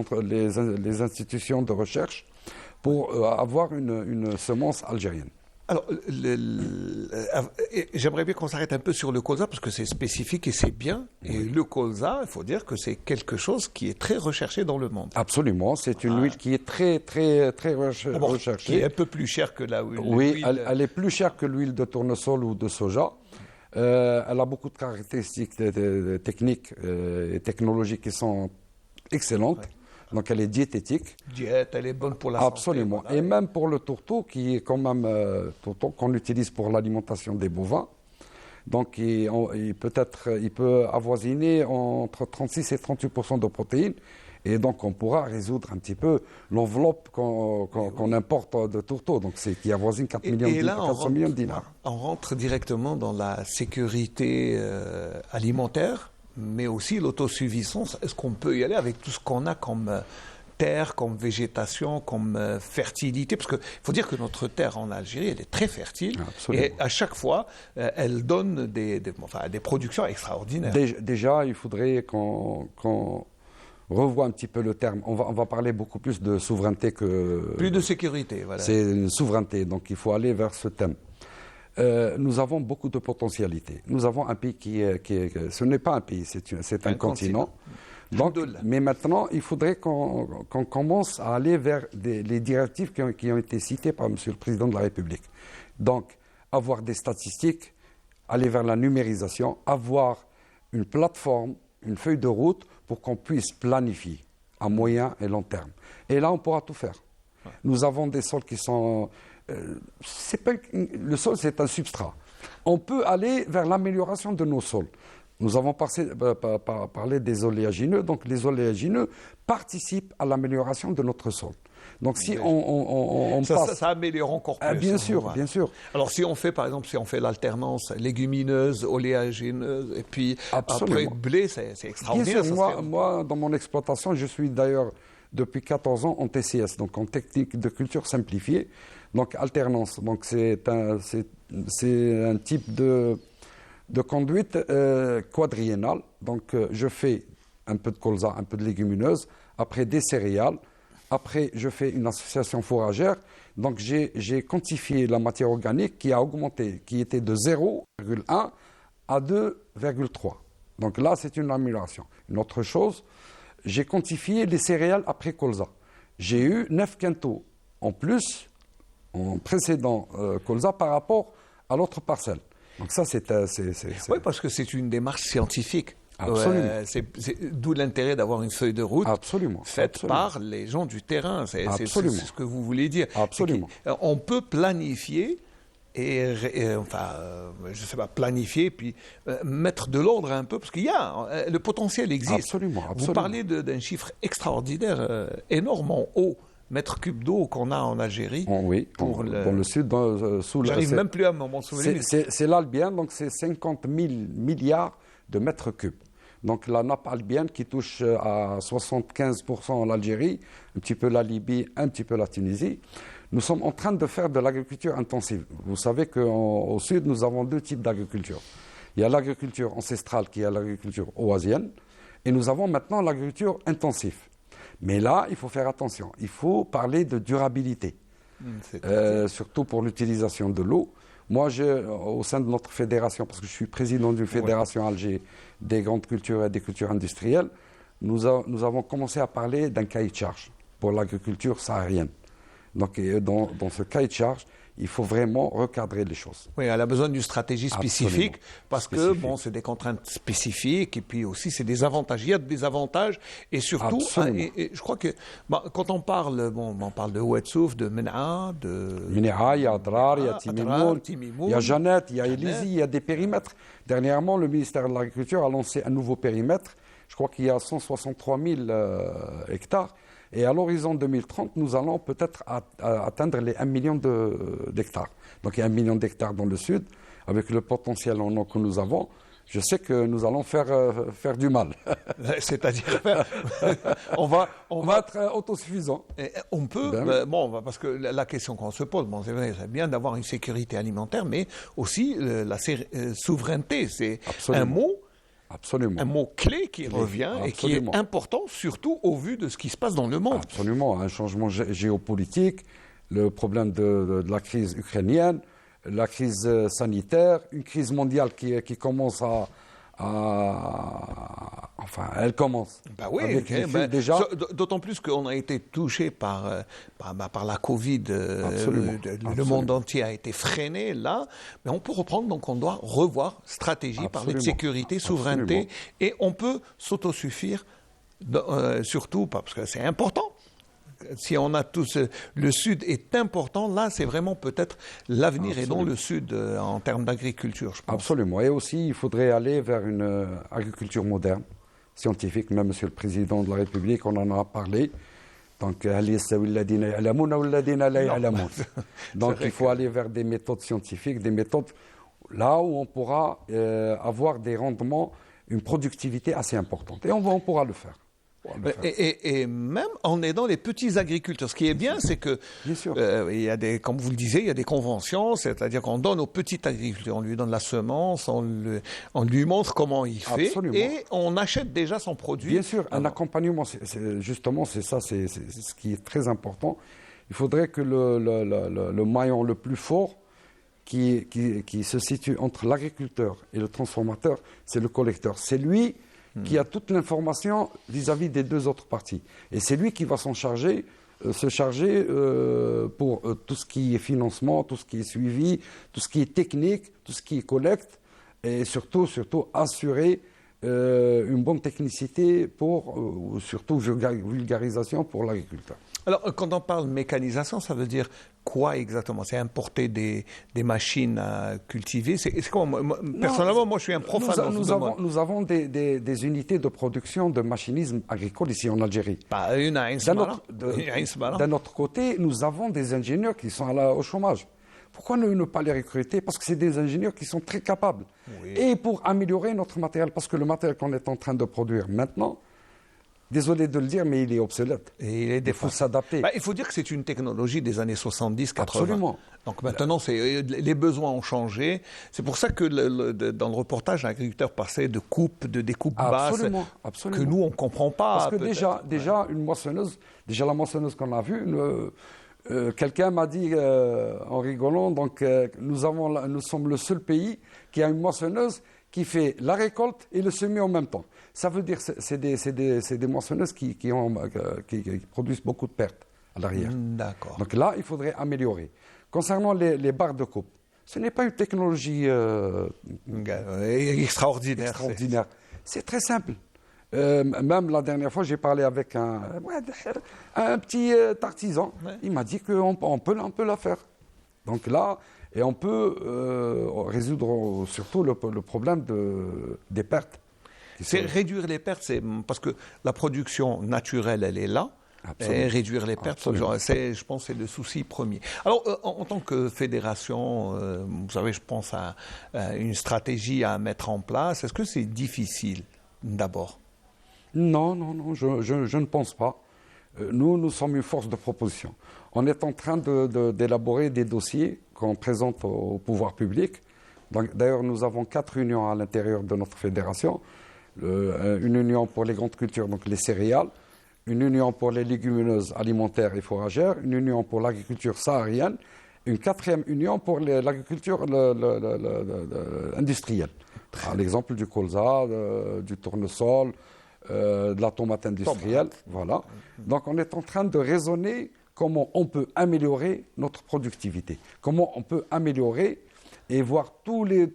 institutions de recherche pour avoir une semence algérienne. Alors, j'aimerais bien qu'on s'arrête un peu sur le colza parce que c'est spécifique et c'est bien. Et le colza, il faut dire que c'est quelque chose qui est très recherché dans le monde. Absolument, c'est une huile qui est très recherchée. Qui est un peu plus chère que la huile. Oui, elle est plus chère que l'huile de tournesol ou de soja. Elle a beaucoup de caractéristiques techniques et technologiques qui sont excellentes. Ouais. Donc elle est diététique. Elle est bonne pour la santé. Absolument. Voilà. Et même pour le tourteau, qui est quand même tourteau qu'on utilise pour l'alimentation des bovins. Donc il peut avoisiner entre 36 et 38% de protéines. Et donc on pourra résoudre un petit peu l'enveloppe qu'on importe de tourteau, donc qui avoisine 400 millions de dinars. On rentre directement dans la sécurité alimentaire, mais aussi l'autosuffisance. Est-ce qu'on peut y aller avec tout ce qu'on a comme terre, comme végétation, comme fertilité? Parce qu'il faut dire que notre terre en Algérie, elle est très fertile. Absolument. Et à chaque fois, elle donne des productions extraordinaires. Déjà, il faudrait qu'on revoit un petit peu le terme. On va parler beaucoup plus de souveraineté que... Plus de sécurité, voilà. C'est une souveraineté, donc il faut aller vers ce thème. Nous avons beaucoup de potentialités. Nous avons un pays ce n'est pas un pays, c'est un continent. Donc, mais maintenant, il faudrait qu'on commence à aller vers les directives qui ont été citées par M. le Président de la République. Donc, avoir des statistiques, aller vers la numérisation, avoir une plateforme, une feuille de route pour qu'on puisse planifier à moyen et long terme. Et là, on pourra tout faire. Ouais. Nous avons des sols qui sont... le sol, c'est un substrat. On peut aller vers l'amélioration de nos sols. Nous avons parlé des oléagineux. Donc, les oléagineux participent à l'amélioration de notre sol. Donc, si on passe... Ça améliore encore plus. Bien sûr, bien sûr. Alors, si on fait, par exemple, l'alternance légumineuse, oléagineuse, et puis après blé, c'est extraordinaire. Bien sûr, moi, dans mon exploitation, je suis d'ailleurs depuis 14 ans en TCS, donc en technique de culture simplifiée. Donc, alternance. Donc, c'est un type de conduite quadriennale. Donc, je fais un peu de colza, un peu de légumineuse, après des céréales. Après, je fais une association fourragère. Donc, j'ai quantifié la matière organique qui a augmenté, qui était de 0,1 à 2,3. Donc là, c'est une amélioration. Une autre chose, j'ai quantifié les céréales après colza. J'ai eu 9 quintaux en plus, en précédent colza, par rapport à l'autre parcelle. Donc ça, Oui, parce que c'est une démarche scientifique. Absolument. D'où l'intérêt d'avoir une feuille de route faite par les gens du terrain. C'est ce que vous voulez dire. Absolument. On peut planifier je sais pas, planifier puis mettre de l'ordre un peu parce qu'il y a le potentiel existe. Absolument. Vous parlez d'un chiffre extraordinaire, énormément haut. Mètres cubes d'eau qu'on a en Algérie. Oui, dans le sud, sous j'arrive même plus à m'en souvenir. C'est l'albienne, donc c'est 50 000 milliards de mètres cubes. Donc la nappe albienne qui touche à 75% en Algérie, un petit peu la Libye, un petit peu la Tunisie. Nous sommes en train de faire de l'agriculture intensive. Vous savez qu'au sud, nous avons deux types d'agriculture. Il y a l'agriculture ancestrale qui est l'agriculture oasienne, et nous avons maintenant l'agriculture intensive. Mais là, il faut faire attention. Il faut parler de durabilité, surtout pour l'utilisation de l'eau. Moi, au sein de notre fédération, parce que je suis président d'une fédération Alger des grandes cultures et des cultures industrielles, nous avons commencé à parler d'un cahier de charge pour l'agriculture saharienne. Donc, dans ce cahier de charge, il faut vraiment recadrer les choses. Oui, elle a besoin d'une stratégie spécifique parce que c'est des contraintes spécifiques et puis aussi c'est des avantages. Il y a des avantages et surtout, et je crois que quand on parle de Ouedsouf, de Mena, il y a Adrar, il y a Timimoun, il y a Jeannette, il y a Élizy, il y a des périmètres. Dernièrement, le ministère de l'Agriculture a lancé un nouveau périmètre. Je crois qu'il y a 163 000 hectares. Et à l'horizon 2030, nous allons peut-être atteindre les 1 million d'hectares. Donc il y a 1 million d'hectares dans le sud, avec le potentiel en eau que nous avons. Je sais que nous allons faire du mal. C'est-à-dire, on va être autosuffisant. On peut, parce que la question qu'on se pose, c'est vrai, c'est bien d'avoir une sécurité alimentaire, mais aussi la souveraineté. C'est un mot. Absolument. Un mot clé qui revient et qui est important, surtout au vu de ce qui se passe dans le monde. Absolument. Un changement géopolitique, le problème de la crise ukrainienne, la crise sanitaire, une crise mondiale qui commence enfin, elle commence. Bah oui, déjà. D'autant plus qu'on a été touché par la Covid. Le monde entier a été freiné là. Mais on peut reprendre, donc on doit revoir stratégie, parler de sécurité, souveraineté. Et on peut s'autosuffire, surtout parce que c'est important. Si on a tous, le Sud est important, là c'est vraiment peut-être l'avenir et non le Sud en termes d'agriculture, je pense. Absolument. Et aussi, il faudrait aller vers une agriculture moderne, scientifique. Même Monsieur le Président de la République, on en a parlé. Donc, donc il faut aller vers des méthodes scientifiques, des méthodes là où on pourra avoir des rendements, une productivité assez importante. Et on pourra le faire. Et même en aidant les petits agriculteurs. Ce qui est bien, c'est que, il y a comme vous le disiez, il y a des conventions, c'est-à-dire qu'on donne aux petits agriculteurs, on lui donne la semence, on lui montre comment il fait, et on achète déjà son produit. Bien sûr, un accompagnement, justement, c'est ça, c'est ce qui est très important. Il faudrait que le maillon le plus fort qui se situe entre l'agriculteur et le transformateur, c'est le collecteur. C'est lui qui a toute l'information vis-à-vis des deux autres parties. Et c'est lui qui va se charger pour tout ce qui est financement, tout ce qui est suivi, tout ce qui est technique, tout ce qui est collecte, et surtout assurer une bonne technicité surtout vulgarisation pour l'agriculteur. Alors, quand on parle mécanisation, ça veut dire quoi exactement? C'est importer des machines à cultiver? C'est comment? Personnellement, moi, je suis un profane. Nous avons des unités de production de machinisme agricole ici en Algérie. D'un autre côté, nous avons des ingénieurs qui sont au chômage. Pourquoi ne pas les recruter? Parce que c'est des ingénieurs qui sont très capables. Oui. Et pour améliorer notre matériel, parce que le matériel qu'on est en train de produire maintenant, désolé de le dire, mais il est obsolète. Et il faut s'adapter. Il faut dire que c'est une technologie des années 70-80. Absolument. Donc maintenant, les besoins ont changé. C'est pour ça que dans le reportage, l'agriculteur passait de découpe basse, que nous, on ne comprend pas. Parce que déjà une moissonneuse, la moissonneuse qu'on a vue, quelqu'un m'a dit en rigolant, donc nous sommes le seul pays qui a une moissonneuse qui fait la récolte et le semis en même temps. Ça veut dire que c'est des moissonneuses qui produisent beaucoup de pertes à l'arrière. D'accord. Donc là, il faudrait améliorer. Concernant les barres de coupe, ce n'est pas une technologie extraordinaire. C'est très simple. Même la dernière fois, j'ai parlé avec un petit artisan. Ouais. Il m'a dit qu'on peut la faire. Donc là, et on peut résoudre surtout le problème des pertes. Réduire les pertes, c'est parce que la production naturelle, elle est là. Et réduire les pertes, je pense, c'est le souci premier. Alors, en tant que fédération, vous savez, je pense à une stratégie à mettre en place. Est-ce que c'est difficile, d'abord? Non, je ne pense pas. Nous sommes une force de proposition. On est en train d'élaborer des dossiers qu'on présente au pouvoir public. D'ailleurs, nous avons 4 unions à l'intérieur de notre fédération. Une union pour les grandes cultures, donc les céréales, une union pour les légumineuses alimentaires et fourragères, une union pour l'agriculture saharienne, une 4e union pour l'agriculture industrielle. À l'exemple du colza, du tournesol, de la tomate industrielle. Voilà. Donc on est en train de raisonner comment on peut améliorer notre productivité, comment on peut améliorer et voir tous les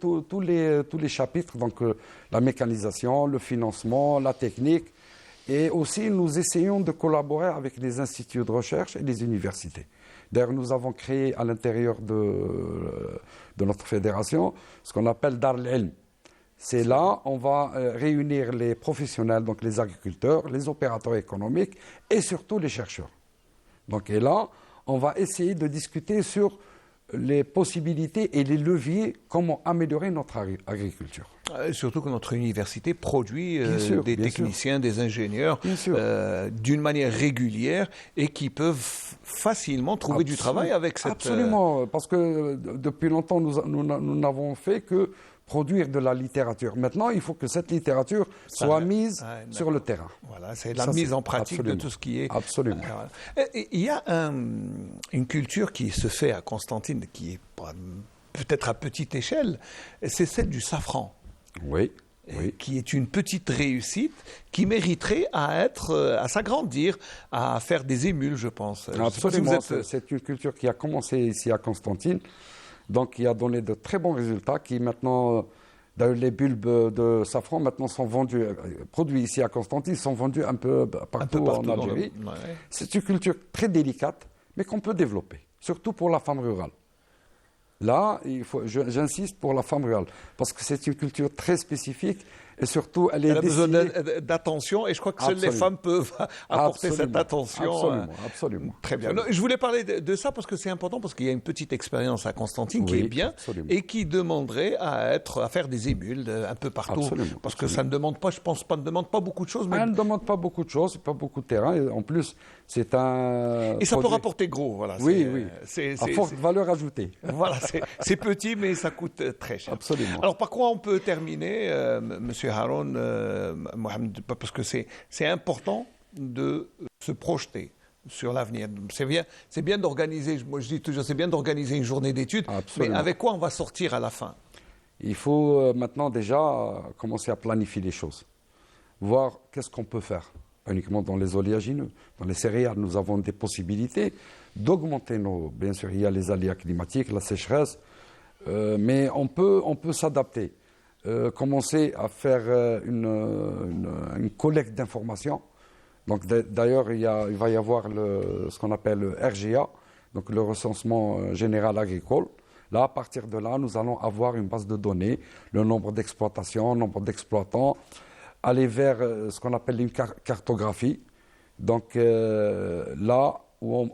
chapitres, donc la mécanisation, le financement, la technique. Et aussi, nous essayons de collaborer avec les instituts de recherche et les universités. D'ailleurs, nous avons créé à l'intérieur de notre fédération ce qu'on appelle Dar al-Ilm. C'est là on va réunir les professionnels, donc les agriculteurs, les opérateurs économiques et surtout les chercheurs. Donc, et là, on va essayer de discuter sur les possibilités et les leviers, comment améliorer notre agriculture. Surtout que notre université produit des bien techniciens, sûr. des ingénieurs d'une manière régulière et qui peuvent facilement trouver du travail avec cette... Absolument, parce que depuis longtemps, nous n'avons fait que produire de la littérature. Maintenant, il faut que cette littérature soit mise sur le terrain. Voilà, c'est la mise en pratique de tout ce qui est... Absolument. Il y a une culture qui se fait à Constantine, qui est peut-être à petite échelle, c'est celle du safran. Oui. Qui est une petite réussite qui mériterait à s'agrandir, à faire des émules, je pense. Absolument, c'est une culture qui a commencé ici à Constantine, donc qui a donné de très bons résultats, qui maintenant, d'ailleurs les bulbes de safran maintenant sont vendus, produits ici à Constantine, sont vendus un peu partout en Algérie. C'est une culture très délicate, mais qu'on peut développer, surtout pour la femme rurale. Là, j'insiste pour la femme rurale, parce que c'est une culture très spécifique et surtout, elle a besoin d'attention et je crois que seules les femmes peuvent apporter cette attention. Absolument. Très bien. Non, je voulais parler de ça parce que c'est important, parce qu'il y a une petite expérience à Constantine qui est bien et qui demanderait à faire des émules un peu partout. Parce que ça ne demande pas, je pense pas, ne demande pas beaucoup de choses. Mais... Elle ne demande pas beaucoup de choses, pas beaucoup de terrain. Et en plus, c'est un... Et ça peut rapporter gros, voilà. Oui. À forte valeur ajoutée. Voilà, c'est petit, mais ça coûte très cher. Absolument. Alors, par quoi on peut terminer, Monsieur Haroun, Mohamed, parce que c'est important de se projeter sur l'avenir. C'est bien d'organiser, moi je dis toujours, c'est bien d'organiser une journée d'études, mais avec quoi on va sortir à la fin? Il faut maintenant déjà commencer à planifier les choses, voir qu'est-ce qu'on peut faire. Pas uniquement dans les oléagineux, dans les céréales, nous avons des possibilités d'augmenter bien sûr, il y a les aléas climatiques, la sécheresse, mais on peut s'adapter. Commencer à faire une collecte d'informations. Donc d'ailleurs, il va y avoir ce qu'on appelle le RGA, donc le recensement général agricole. Là, à partir de là, nous allons avoir une base de données, le nombre d'exploitations, le nombre d'exploitants, aller vers ce qu'on appelle une cartographie. Donc là où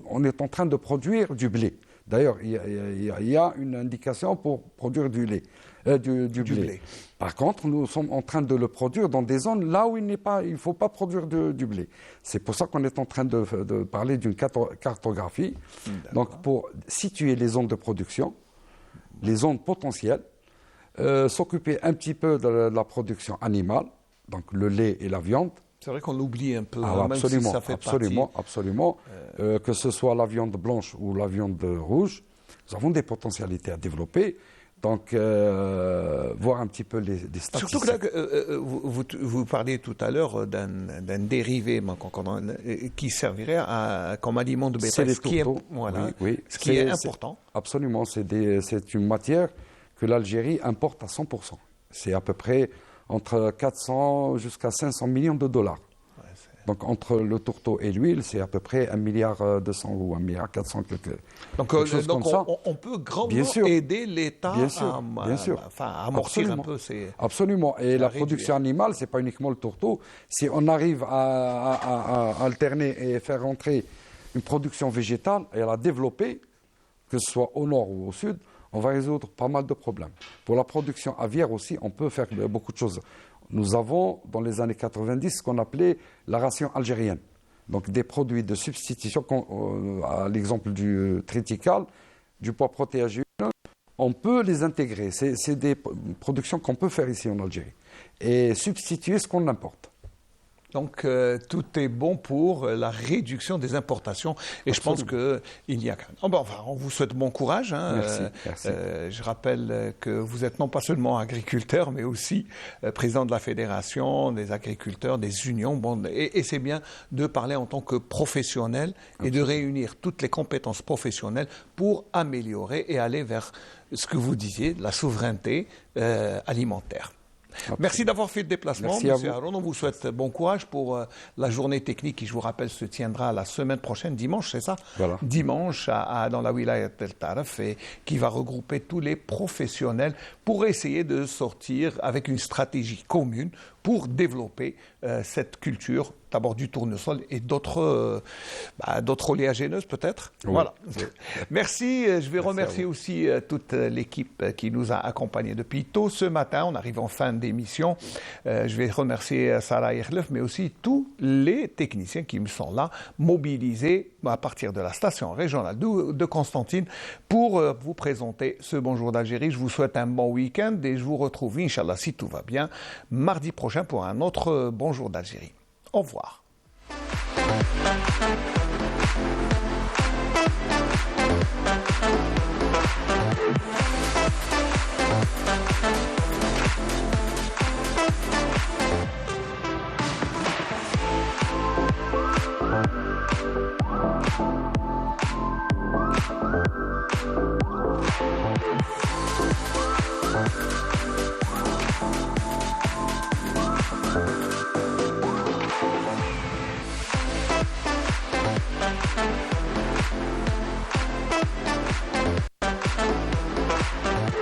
on est en train de produire du blé. D'ailleurs, il y a une indication pour produire du lait, du blé. Par contre, nous sommes en train de le produire dans des zones là où il ne faut pas produire du blé. C'est pour ça qu'on est en train de parler d'une cartographie, donc pour situer les zones de production, les zones potentielles, s'occuper un petit peu de la production animale, donc le lait et la viande. C'est vrai qu'on oublie un peu, même si ça fait absolument. Que ce soit la viande blanche ou la viande rouge, nous avons des potentialités à développer. Donc, voir un petit peu les statistiques. Surtout que là, vous parliez tout à l'heure d'un dérivé qui servirait comme aliment de bétail. C'est les tourteaux. Ce qui est important. Absolument, c'est une matière que l'Algérie importe à 100%. C'est à peu près entre 400 jusqu'à 500 millions de dollars. Donc entre le tourteau et l'huile, c'est à peu près 1,2 milliard ou 1,4 milliard Donc on peut grandement aider l'État à amortir un peu ces... Absolument. Et la production animale, ce n'est pas uniquement le tourteau. Si on arrive à alterner et faire rentrer une production végétale et à la développer, que ce soit au nord ou au sud, on va résoudre pas mal de problèmes. Pour la production aviaire aussi, on peut faire beaucoup de choses. Nous avons, dans les années 90, ce qu'on appelait la ration algérienne. Donc des produits de substitution, à l'exemple du triticale, du pois protéagineux, on peut les intégrer. C'est des productions qu'on peut faire ici en Algérie. Et substituer ce qu'on importe. Donc tout est bon pour la réduction des importations et je pense qu'il y a... on vous souhaite bon courage. Merci. Je rappelle que vous êtes non pas seulement agriculteur mais aussi président de la fédération des agriculteurs, des unions. Et c'est bien de parler en tant que professionnel et de réunir toutes les compétences professionnelles pour améliorer et aller vers ce que vous disiez, la souveraineté alimentaire. Merci d'avoir fait le déplacement, Merci à Monsieur vous. Haroun. On vous souhaite bon courage pour la journée technique qui, je vous rappelle, se tiendra la semaine prochaine, dimanche, c'est ça? Voilà. Dimanche dans la Wilaya Tel Taref, et qui va regrouper tous les professionnels pour essayer de sortir avec une stratégie commune pour développer cette culture, d'abord du tournesol et d'autres oléagineuses peut-être. Oui. Voilà. Oui. Merci. Je vais remercier aussi toute l'équipe qui nous a accompagnés depuis tôt ce matin. On arrive en fin d'émission. Je vais remercier Sarah Yerlef, mais aussi tous les techniciens qui sont là, mobilisés à partir de la station régionale de Constantine pour vous présenter ce Bonjour d'Algérie. Je vous souhaite un bon week-end et je vous retrouve, Inch'Allah, si tout va bien, mardi prochain pour un autre Bonjour d'Algérie. Au revoir.